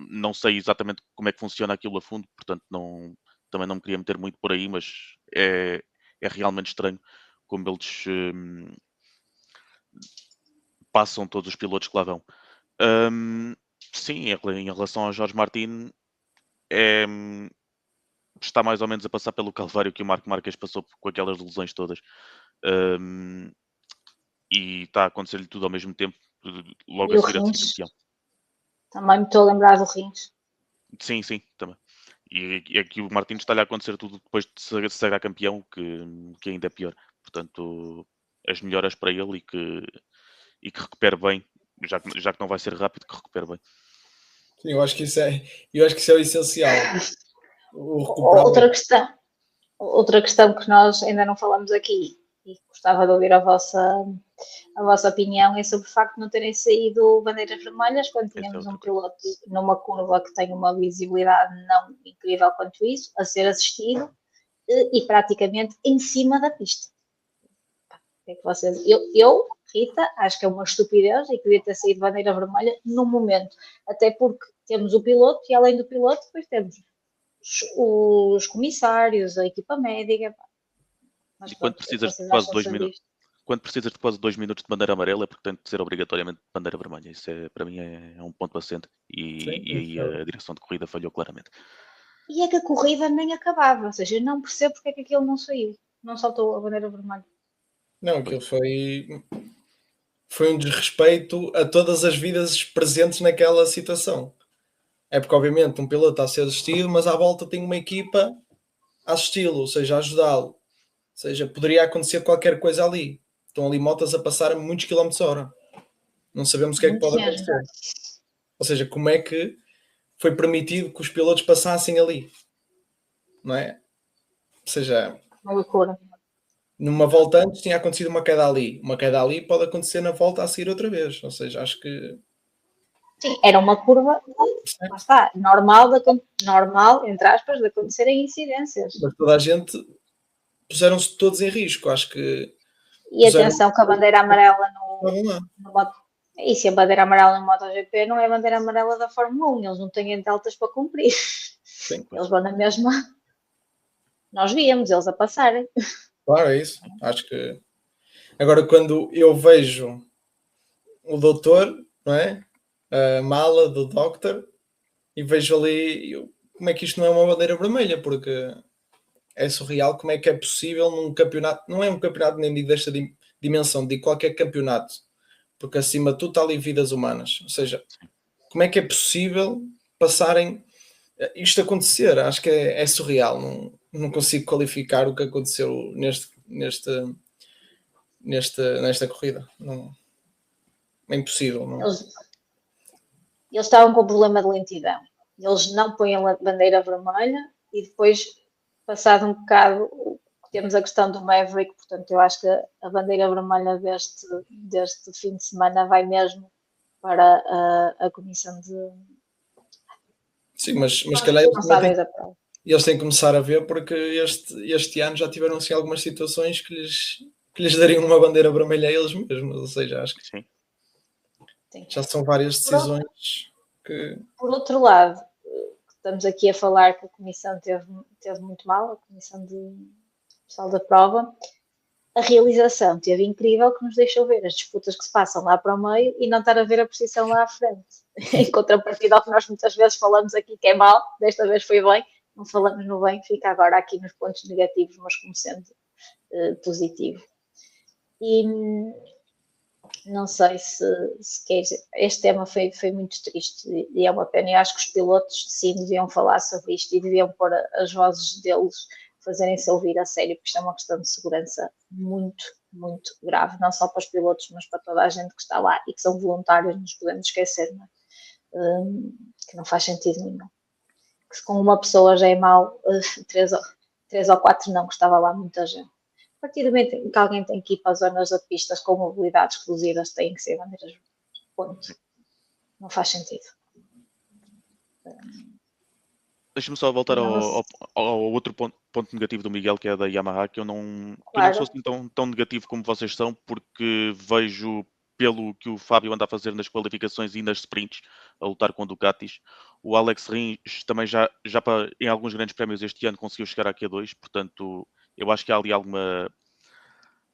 não sei exatamente como é que funciona aquilo a fundo, portanto também não me queria meter muito por aí, mas é realmente estranho como eles passam todos os pilotos que lá vão. Sim, em relação ao Jorge Martin, está mais ou menos a passar pelo calvário que o Marco Marques passou com aquelas lesões todas. E está a acontecer-lhe tudo ao mesmo tempo, logo a seguir a ser campeão. Também me estou a lembrar do Rins. Sim, também. E aqui o Martins está-lhe a acontecer tudo depois de se sagrar campeão, que ainda é pior. Portanto, as melhoras para ele e que recupere bem, já que não vai ser rápido, que recupere bem. Sim, eu acho que isso é o essencial. O recuperar Outra questão que nós ainda não falamos aqui e gostava de ouvir a vossa opinião é sobre o facto de não terem saído bandeiras vermelhas quando tínhamos um piloto numa curva que tem uma visibilidade não incrível quanto isso, a ser assistido e praticamente em cima da pista. O que é que vocês... Eu, Rita, acho que é uma estupidez e que devia ter saído bandeira vermelha no momento, até porque temos o piloto e além do piloto depois temos os comissários, a equipa médica. Mas E pronto, o que é que vocês acham sobre isto? Quando precisas de quase 2 minutos de bandeira amarela, é porque tem de ser obrigatoriamente bandeira vermelha. Isso para mim é um ponto assente. E aí a direção de corrida falhou claramente. E é que a corrida nem acabava, ou seja, eu não percebo porque é que aquilo não saiu, não saltou a bandeira vermelha. Não, aquilo foi um desrespeito a todas as vidas presentes naquela situação. É porque, obviamente, um piloto está a ser assistido, mas à volta tem uma equipa a assisti-lo, ou seja, a ajudá-lo. Ou seja, poderia acontecer qualquer coisa ali. Estão ali motas a passar a muitos quilómetros por hora. Não sabemos o que é que pode acontecer. Ou seja, como é que foi permitido que os pilotos passassem ali? Não é? Ou seja, uma loucura. Numa volta antes tinha acontecido uma queda ali. Uma queda ali pode acontecer na volta a seguir outra vez. Ou seja, acho que... Sim, era uma curva, lá está, normal, entre aspas, de acontecerem incidências. Mas toda a gente puseram-se todos em risco. Acho que... E atenção que a bandeira amarela no e se a bandeira amarela no MotoGP não é a bandeira amarela da Fórmula 1, eles não têm deltas para cumprir. Sim. Eles vão na mesma. Nós víamos eles a passarem. Claro, é isso. Acho que... Agora, quando eu vejo o doutor, não é? A mala do doctor, e vejo ali como é que isto não é uma bandeira vermelha, porque é surreal como é que é possível num campeonato, não é um campeonato nem desta dimensão, de qualquer campeonato, porque acima de tudo está ali vidas humanas. Ou seja, como é que é possível passarem isto acontecer? Acho que é surreal, não consigo qualificar o que aconteceu nesta corrida. Não, é impossível. Não. Eles estavam com problema de lentidão. Eles não põem a bandeira vermelha e depois, passado um bocado, temos a questão do Maverick, portanto eu acho que a bandeira vermelha deste fim de semana vai mesmo para a comissão de... Sim, mas calhar eles têm que começar a ver, porque este ano já tiveram assim, algumas situações que lhes dariam uma bandeira vermelha a eles mesmos, ou seja, acho que sim. Já são várias decisões que... Por outro lado, estamos aqui a falar que a comissão teve muito mal, a comissão de pessoal da prova. A realização teve incrível, que nos deixou ver as disputas que se passam lá para o meio e não estar a ver a posição lá à frente. Em contrapartida ao que nós muitas vezes falamos aqui que é mal, desta vez foi bem, não falamos no bem, fica agora aqui nos pontos negativos, mas como sendo positivo. E não sei se quer dizer, este tema foi muito triste e é uma pena. Eu acho que os pilotos sim deviam falar sobre isto e deviam pôr as vozes deles, fazerem-se ouvir a sério, porque isto é uma questão de segurança muito, muito grave, não só para os pilotos, mas para toda a gente que está lá e que são voluntários, não nos podemos esquecer, não é? Que não faz sentido nenhum. Que se com uma pessoa já é mau, 3 ou 4 não, que estava lá muita gente. A partir do momento em que alguém tem que ir para as zonas de pistas com mobilidades reduzidas, têm que ser bandeiras. Ponto. Não faz sentido. Deixa-me só voltar ao outro ponto negativo do Miguel, que é da Yamaha, que eu não sou assim tão negativo como vocês são, porque vejo, pelo que o Fábio anda a fazer nas qualificações e nas sprints, a lutar com Ducatis. O Alex Rins também já em alguns grandes prémios este ano conseguiu chegar à Q2, portanto eu acho que há ali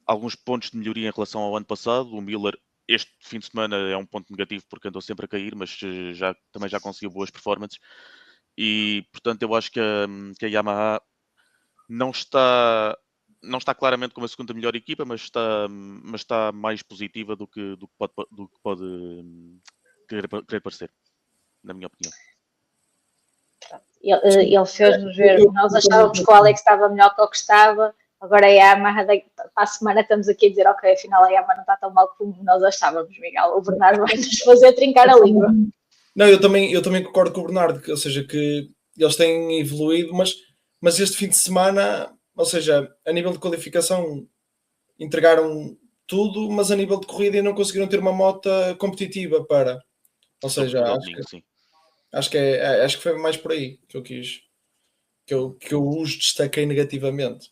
alguns pontos de melhoria em relação ao ano passado. O Miller este fim de semana é um ponto negativo porque andou sempre a cair, mas também já conseguiu boas performances. E portanto eu acho que a Yamaha não está claramente como a segunda melhor equipa, mas está mais positiva do que pode querer parecer. na minha opinião. Ele fez-nos ver, nós achávamos que o Alex estava melhor que o que estava, agora a Yamaha, para a semana estamos aqui a dizer, ok, afinal a Yamaha não está tão mal como nós achávamos, Miguel. O Bernardo vai-nos fazer trincar a língua. Não, eu também concordo com o Bernardo, ou seja, que eles têm evoluído, mas este fim de semana, ou seja, a nível de qualificação entregaram tudo, mas a nível de corrida não conseguiram ter uma moto competitiva para. Ou seja, acho que foi mais por aí que eu quis, que eu os destaquei negativamente.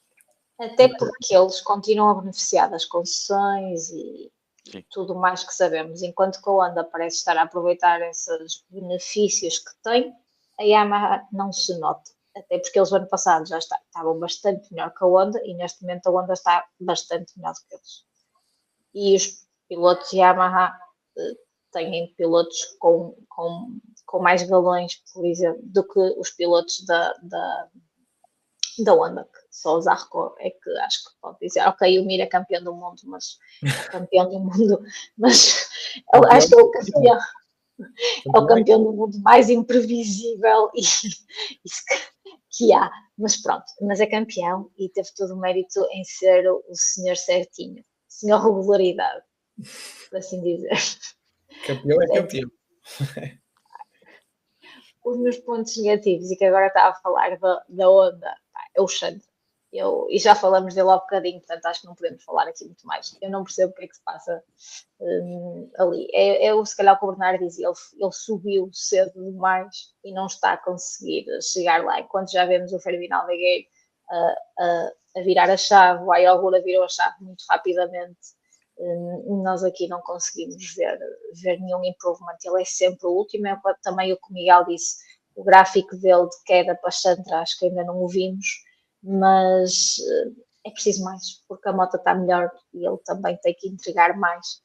Até porque eles continuam a beneficiar das concessões e tudo mais que sabemos, enquanto que a Honda parece estar a aproveitar esses benefícios que tem, a Yamaha não se nota. Até porque eles, ano passado, já estavam bastante melhor que a Honda e neste momento a Honda está bastante melhor do que eles. E os pilotos Yamaha têm pilotos com mais galões, por exemplo, do que os pilotos da Honda, que só o Zarco é que acho que pode dizer, ok, o Mir é campeão do mundo, mas acho que é o campeão do mundo mais imprevisível que há, mas pronto, mas é campeão e teve todo o mérito em ser o senhor certinho, senhor regularidade, por assim dizer. Campeão é campeão. Os meus pontos negativos, e que agora estava a falar da Honda, é o Chandra. E já falamos dele há bocadinho, portanto acho que não podemos falar aqui muito mais. Eu não percebo o que é que se passa ali. Se calhar o que o Bernardo dizia, ele subiu cedo demais e não está a conseguir chegar lá. Enquanto já vemos o Ferdinand Almeguer a virar a chave, o Ayogura virou a chave muito rapidamente. Nós aqui não conseguimos ver nenhum improvement. Ele é sempre o último. Também o que o Miguel disse, o gráfico dele de queda para Chandra, acho que ainda não o vimos, mas é preciso mais, porque a moto está melhor e ele também tem que entregar mais.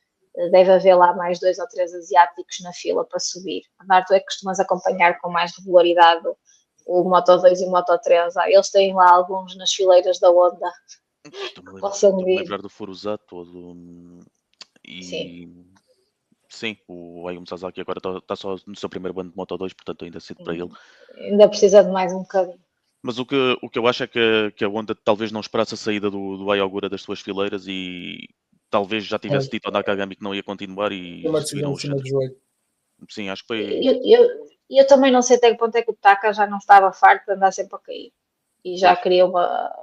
Deve haver lá mais 2 ou 3 asiáticos na fila para subir. Bernardo, tu é que costumas acompanhar com mais regularidade o Moto 2 e o Moto 3. Eles têm lá alguns nas fileiras da Honda. Estou-me a lembrar do Furusato e sim, o Ayumu Sasaki agora está só no seu primeiro ano de Moto 2, portanto ainda cedo para ele. Ainda precisa de mais um bocadinho. Mas o que eu acho é que a Honda talvez não esperasse a saída do Ayogura das suas fileiras e talvez já tivesse dito ao Nakagami que não ia continuar e seguiram o Chandra. Sim, acho que foi... Eu também não sei até que ponto é que o Taka já não estava farto de andar sempre a cair. E já queria uma...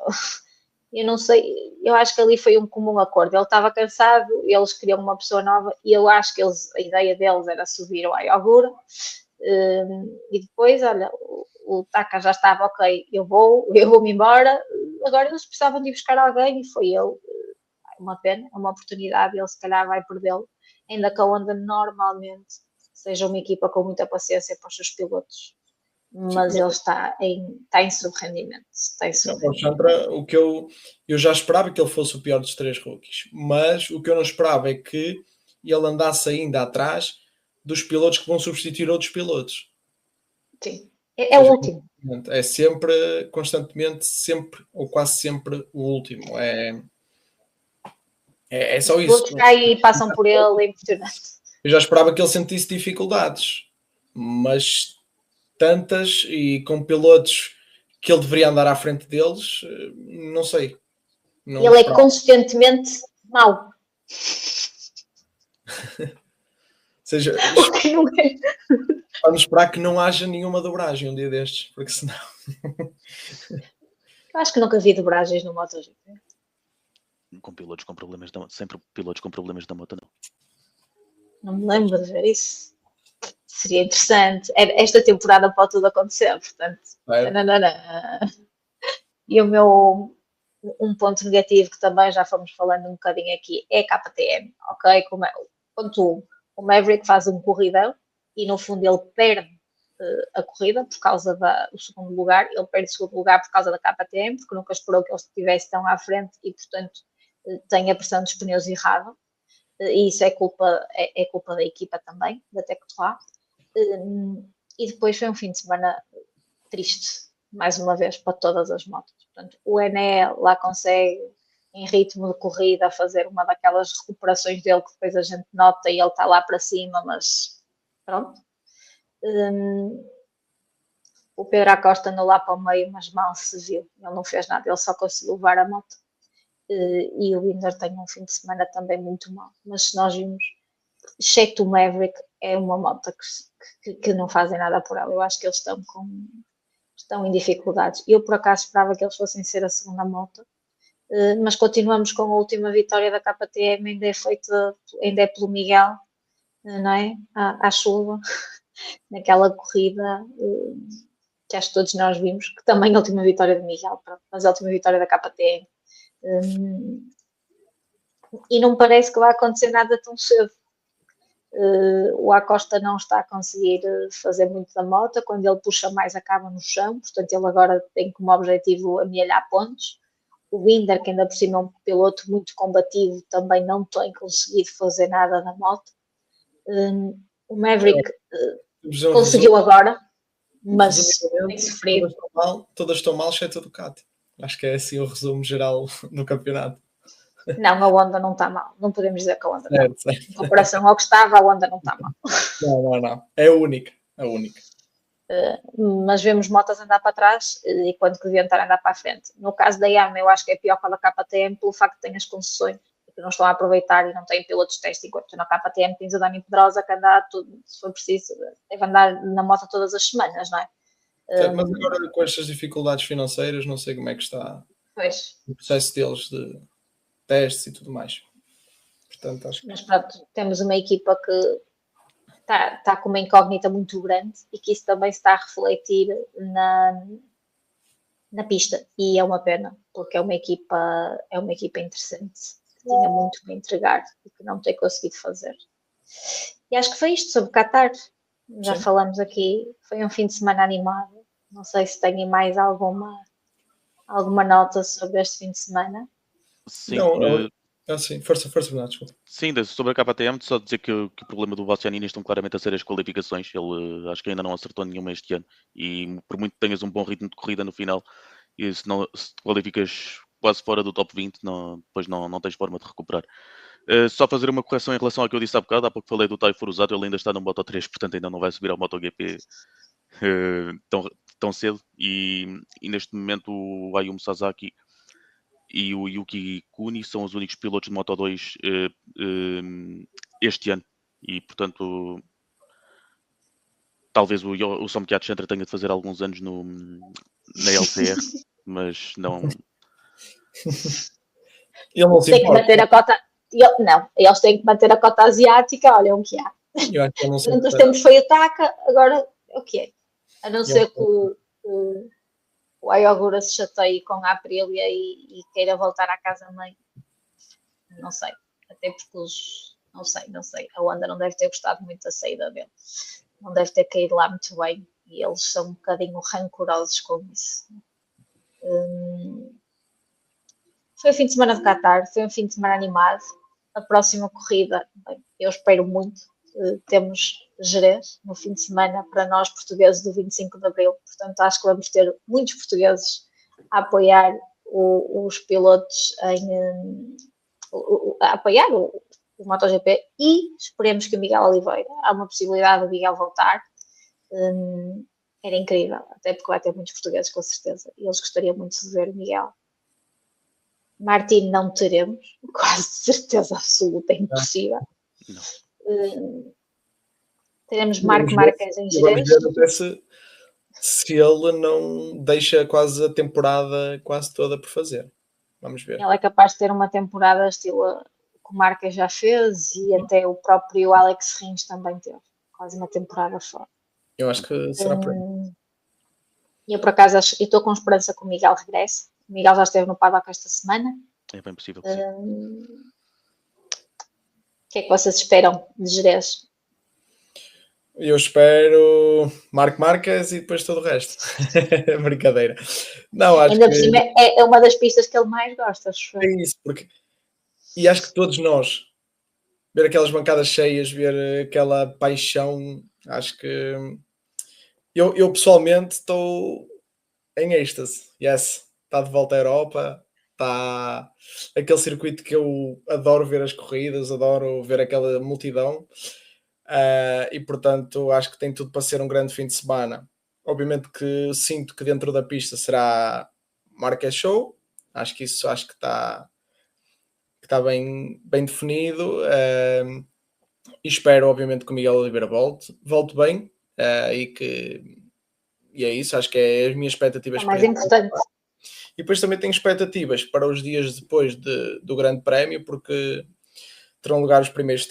Eu não sei, eu acho que ali foi um comum acordo. Ele estava cansado, eles queriam uma pessoa nova e eu acho que a ideia deles era subir o Ayogura. E depois, olha, o Taka já estava, ok, eu vou-me embora. Agora eles precisavam de ir buscar alguém e foi ele. Uma pena, é uma oportunidade, ele se calhar vai perdê-lo. Ainda que a Honda normalmente seja uma equipa com muita paciência para os seus pilotos. Mas ele está em subrendimento. O Chandra, o que eu já esperava que ele fosse o pior dos 3 rookies, mas o que eu não esperava é que ele andasse ainda atrás dos pilotos que vão substituir outros pilotos. Sim, é o último. É sempre, constantemente, sempre ou quase sempre o último. É só isso. Todos caem e passam por ele, é impressionante. Eu já esperava que ele sentisse dificuldades, mas tantas e com pilotos que ele deveria andar à frente deles, não sei. Não ele esperava. É consistentemente mau. Ou seja, vamos esperar que não haja nenhuma dobragem um dia destes, porque senão... Eu acho que nunca vi dobragens no MotoGP. Com pilotos com problemas sempre pilotos com problemas da moto, não. Não me lembro de ver isso. Seria interessante. Esta temporada pode tudo acontecer, portanto. E o meu um ponto negativo que também já fomos falando um bocadinho aqui é a KTM, ok? Ponto 1, o Maverick faz um corridão e no fundo ele perde a corrida por causa do segundo lugar, ele perde o segundo lugar por causa da KTM, porque nunca esperou que ele estivesse tão à frente e portanto tem a pressão dos pneus errada. E isso é culpa da equipa também, da Tectoa. E depois foi um fim de semana triste, mais uma vez, para todas as motos. Portanto, o Ené lá consegue, em ritmo de corrida, fazer uma daquelas recuperações dele que depois a gente nota e ele está lá para cima, mas pronto. O Pedro Acosta andou lá para o meio, mas mal se viu. Ele não fez nada, ele só conseguiu levar a moto. E o Binder tem um fim de semana também muito mau. Mas se nós vimos, exceto o Maverick, é uma moto que não fazem nada por ela. Eu acho que eles estão em dificuldades. Eu, por acaso, esperava que eles fossem ser a segunda moto. Mas continuamos com a última vitória da KTM, ainda é pelo Miguel, não é? À chuva, naquela corrida que acho que todos nós vimos, que também a última vitória do Miguel, mas a última vitória da KTM. E não parece que vai acontecer nada tão cedo. O Acosta não está a conseguir fazer muito da moto, quando ele puxa mais acaba no chão, portanto ele agora tem como objetivo amealhar pontos. O Binder, que ainda por cima é um piloto muito combativo, também não tem conseguido fazer nada na moto. O Maverick conseguiu agora, mas tem sofrido. Todas estão mal, exceto a Ducati. Acho que é assim o resumo geral no campeonato. Não, a Honda não está mal. Não podemos dizer que a Honda está mal. Em comparação ao que estava, a Honda não está mal. Não. É a única. Mas vemos motas andar para trás e quando que deviam estar a andar para a frente. No caso da Yamaha, eu acho que é pior que a da KTM pelo facto de que tem as concessões que não estão a aproveitar e não têm pilotos de teste, enquanto na KTM tens o Dani Pedrosa que anda tudo, se for preciso, deve andar na moto todas as semanas, não é? Mas agora com estas dificuldades financeiras, não sei como é que está o processo deles de testes e tudo mais. Portanto, acho que... Mas pronto, temos uma equipa que está com uma incógnita muito grande e que isso também se está a refletir na pista. E é uma pena, porque é uma equipa interessante, que tinha muito para entregar e que não tem conseguido fazer. E acho que foi isto sobre Qatar. Já falamos aqui, foi um fim de semana animado. Não sei se têm mais alguma nota sobre este fim de semana. Sim, sim, força, Bernardo, desculpa. Sim, sobre a KTM, só dizer que o problema do Bastianini estão claramente a ser as qualificações. Ele acho que ainda não acertou nenhuma este ano. E por muito que tenhas um bom ritmo de corrida no final, e se te qualificas quase fora do top 20, depois não tens forma de recuperar. Só fazer uma correção em relação ao que eu disse há bocado. Há pouco falei do Tai Furusato, ele ainda está no Moto 3, portanto ainda não vai subir ao MotoGP tão cedo. E neste momento o Ayumu Sasaki e o Yuki Kuni são os únicos pilotos de Moto 2 este ano. E portanto talvez o Somkiat Chantra tenha de fazer alguns anos na LCR, mas não... Ele não se tem que manter a cota... Não, eles têm que manter a cota asiática, olha o que há. Durante os tempos foi ataca, agora é o que é. A não ser que o Ayogura se chateie com a Aprilia e queira voltar à casa-mãe. Não sei. Até porque não sei. A Honda não deve ter gostado muito da saída dele. Não deve ter caído lá muito bem. E eles são um bocadinho rancorosos com isso. Foi o fim de semana de Qatar. Foi um fim de semana animado. A próxima corrida, bem, eu espero muito. Temos Jerez no fim de semana para nós portugueses do 25 de Abril. Portanto, acho que vamos ter muitos portugueses a apoiar os pilotos a apoiar o MotoGP e esperemos que o Miguel Oliveira, há uma possibilidade do Miguel voltar. Era incrível, até porque vai ter muitos portugueses com certeza e eles gostariam muito de ver o Miguel. Martin não teremos, quase certeza absoluta, é impossível. Teremos Marco Marques em Jerez. Vamos ver se ele não deixa quase a temporada quase toda por fazer. Vamos ver. Ele é capaz de ter uma temporada estilo que o Marques já fez e até o próprio Alex Rins também teve quase uma temporada fora. Eu acho que será por aí. Eu por acaso estou com esperança que o Miguel regresse. O Miguel já esteve no paddock esta semana. É bem possível. O que é que vocês esperam de Jerez? Eu espero Marco Marques e depois todo o resto. Brincadeira. Não, acho ainda por cima é uma das pistas que ele mais gosta. É isso, porque... E acho que todos nós, ver aquelas bancadas cheias, ver aquela paixão, acho que... Eu pessoalmente estou em êxtase. Yes, está de volta à Europa, está aquele circuito que eu adoro ver as corridas, adoro ver aquela multidão. E portanto acho que tem tudo para ser um grande fim de semana. Obviamente que sinto que dentro da pista será Marquez Show, acho que está bem definido, e espero obviamente que o Miguel Oliveira volte bem, e é isso, acho que é as minhas expectativas. É mais importante. E depois também tenho expectativas para os dias depois do Grande Prémio, porque terão lugar os primeiros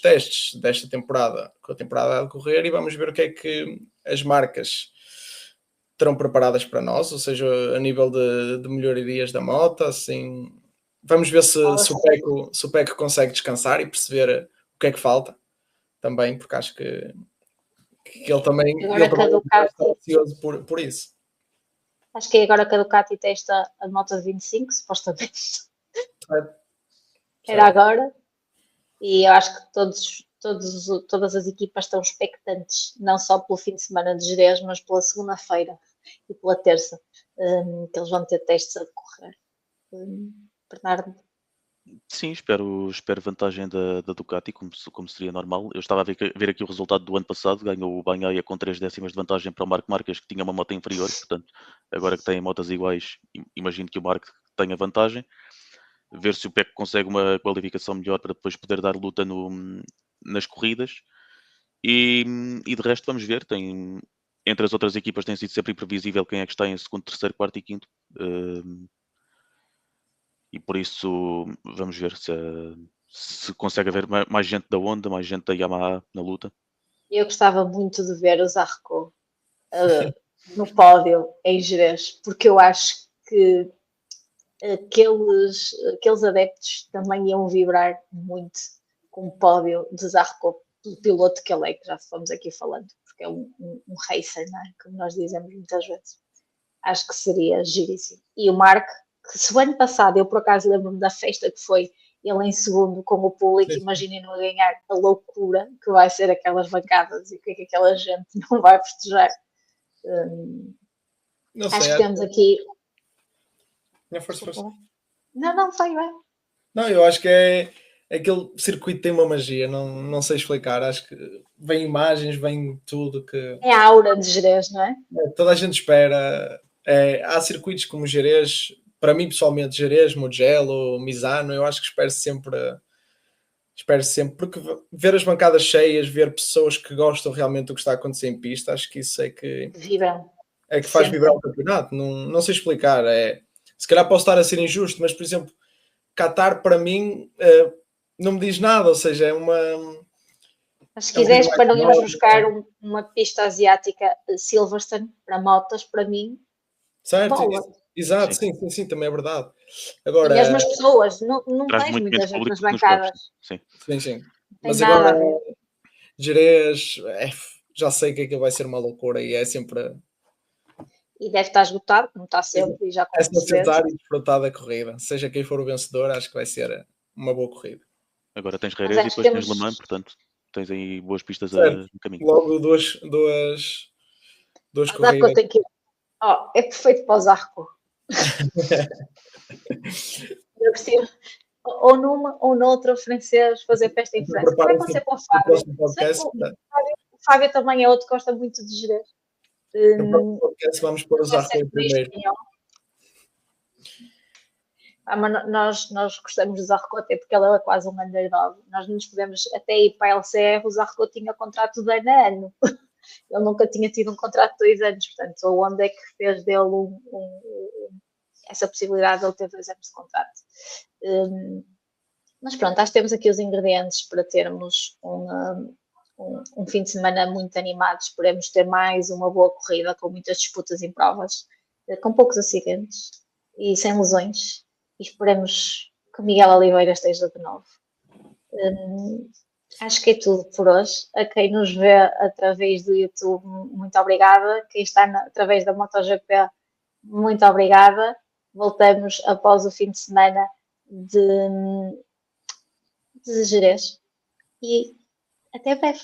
testes desta temporada, com a temporada a decorrer, e vamos ver o que é que as marcas terão preparadas para nós, ou seja, a nível de melhorias da moto, assim, vamos ver se o Peco consegue descansar e perceber o que é que falta também, porque acho que ele também está ansioso por isso. Acho que é agora que a Ducati testa a moto 25, supostamente. Era agora. E eu acho que todas as equipas estão expectantes, não só pelo fim de semana de Jerez, mas pela segunda-feira e pela terça, que eles vão ter testes a decorrer. Bernardo? Sim, espero vantagem da Ducati, como seria normal. Eu estava a ver aqui o resultado do ano passado, ganhou o Bagnaia com 3 décimas de vantagem para o Marc Marques, que tinha uma moto inferior, portanto, agora que têm motas iguais, imagino que o Marc tenha vantagem. Ver se o Peco consegue uma qualificação melhor para depois poder dar luta nas corridas. E de resto, vamos ver. Entre as outras equipas tem sido sempre imprevisível quem é que está em segundo, terceiro, quarto e quinto. E por isso vamos ver se consegue haver mais gente da Honda, mais gente da Yamaha na luta. Eu gostava muito de ver o Zarco no pódio em Jerez, porque eu acho que aqueles adeptos também iam vibrar muito com o pódio de Zarco, do piloto que ele é, que já fomos aqui falando, porque é um racer, não é? Como nós dizemos muitas vezes. Acho que seria giríssimo. E o Mark, que se o ano passado, eu por acaso lembro-me da festa que foi ele em segundo com o público, imaginem-no a ganhar a loucura que vai ser aquelas bancadas e o que é que aquela gente não vai festejar. Não acho sei, que temos aqui... Força. Não, foi bem. Não, eu acho que é aquele circuito tem uma magia, não sei explicar. Acho que vem imagens, vem tudo que... É a aura de Jerez, não é? Toda a gente espera. Há circuitos como Jerez, para mim pessoalmente, Jerez, Mugello, Misano, eu acho que espero sempre, porque ver as bancadas cheias, ver pessoas que gostam realmente do que está a acontecer em pista, acho que isso é que faz vibrar o campeonato. Não sei explicar. Se calhar posso estar a ser injusto, mas por exemplo, Qatar para mim não me diz nada, ou seja, é uma... Mas se quiseres, para não irmos buscar uma pista asiática Silverstone para motas, para mim, certo, exato, sim, também é verdade. Agora, e mesmo as pessoas, não tens muita gente nas bancadas. Sim. Mas agora, Jerez, já sei que aquilo vai ser uma loucura e é sempre... E deve estar esgotado, como está sempre, e já é só sentar e desfrutar da corrida. Seja quem for o vencedor, acho que vai ser uma boa corrida. Agora tens Jerez e depois tens Le Mans, portanto, tens aí boas pistas no caminho. Logo duas corridas. É perfeito para o Zarco. Eu preciso, ou numa ou noutra, francês, fazer festa em França. Vai acontecer para o Fábio. O Fábio também é outro que gosta muito de Jerez. No podcast vamos pôr o Zarco em primeiro. Mas nós gostamos do Zarco até porque ele é quase um underdog. Nós não nos podemos até ir para a LCR. O Zarco tinha contrato de ano a ano. Ele nunca tinha tido um contrato de 2 anos. Portanto, onde é que fez dele essa possibilidade de ele ter 2 anos de contrato? Mas pronto, acho que temos aqui os ingredientes para termos um fim de semana muito animado. Esperemos ter mais uma boa corrida com muitas disputas em provas, com poucos acidentes e sem lesões. E esperemos que o Miguel Oliveira esteja de novo. Acho que é tudo por hoje. A quem nos vê através do YouTube, muito obrigada. Quem está através da MotoGP, muito obrigada. Voltamos após o fim de semana de Jerez. E até breve.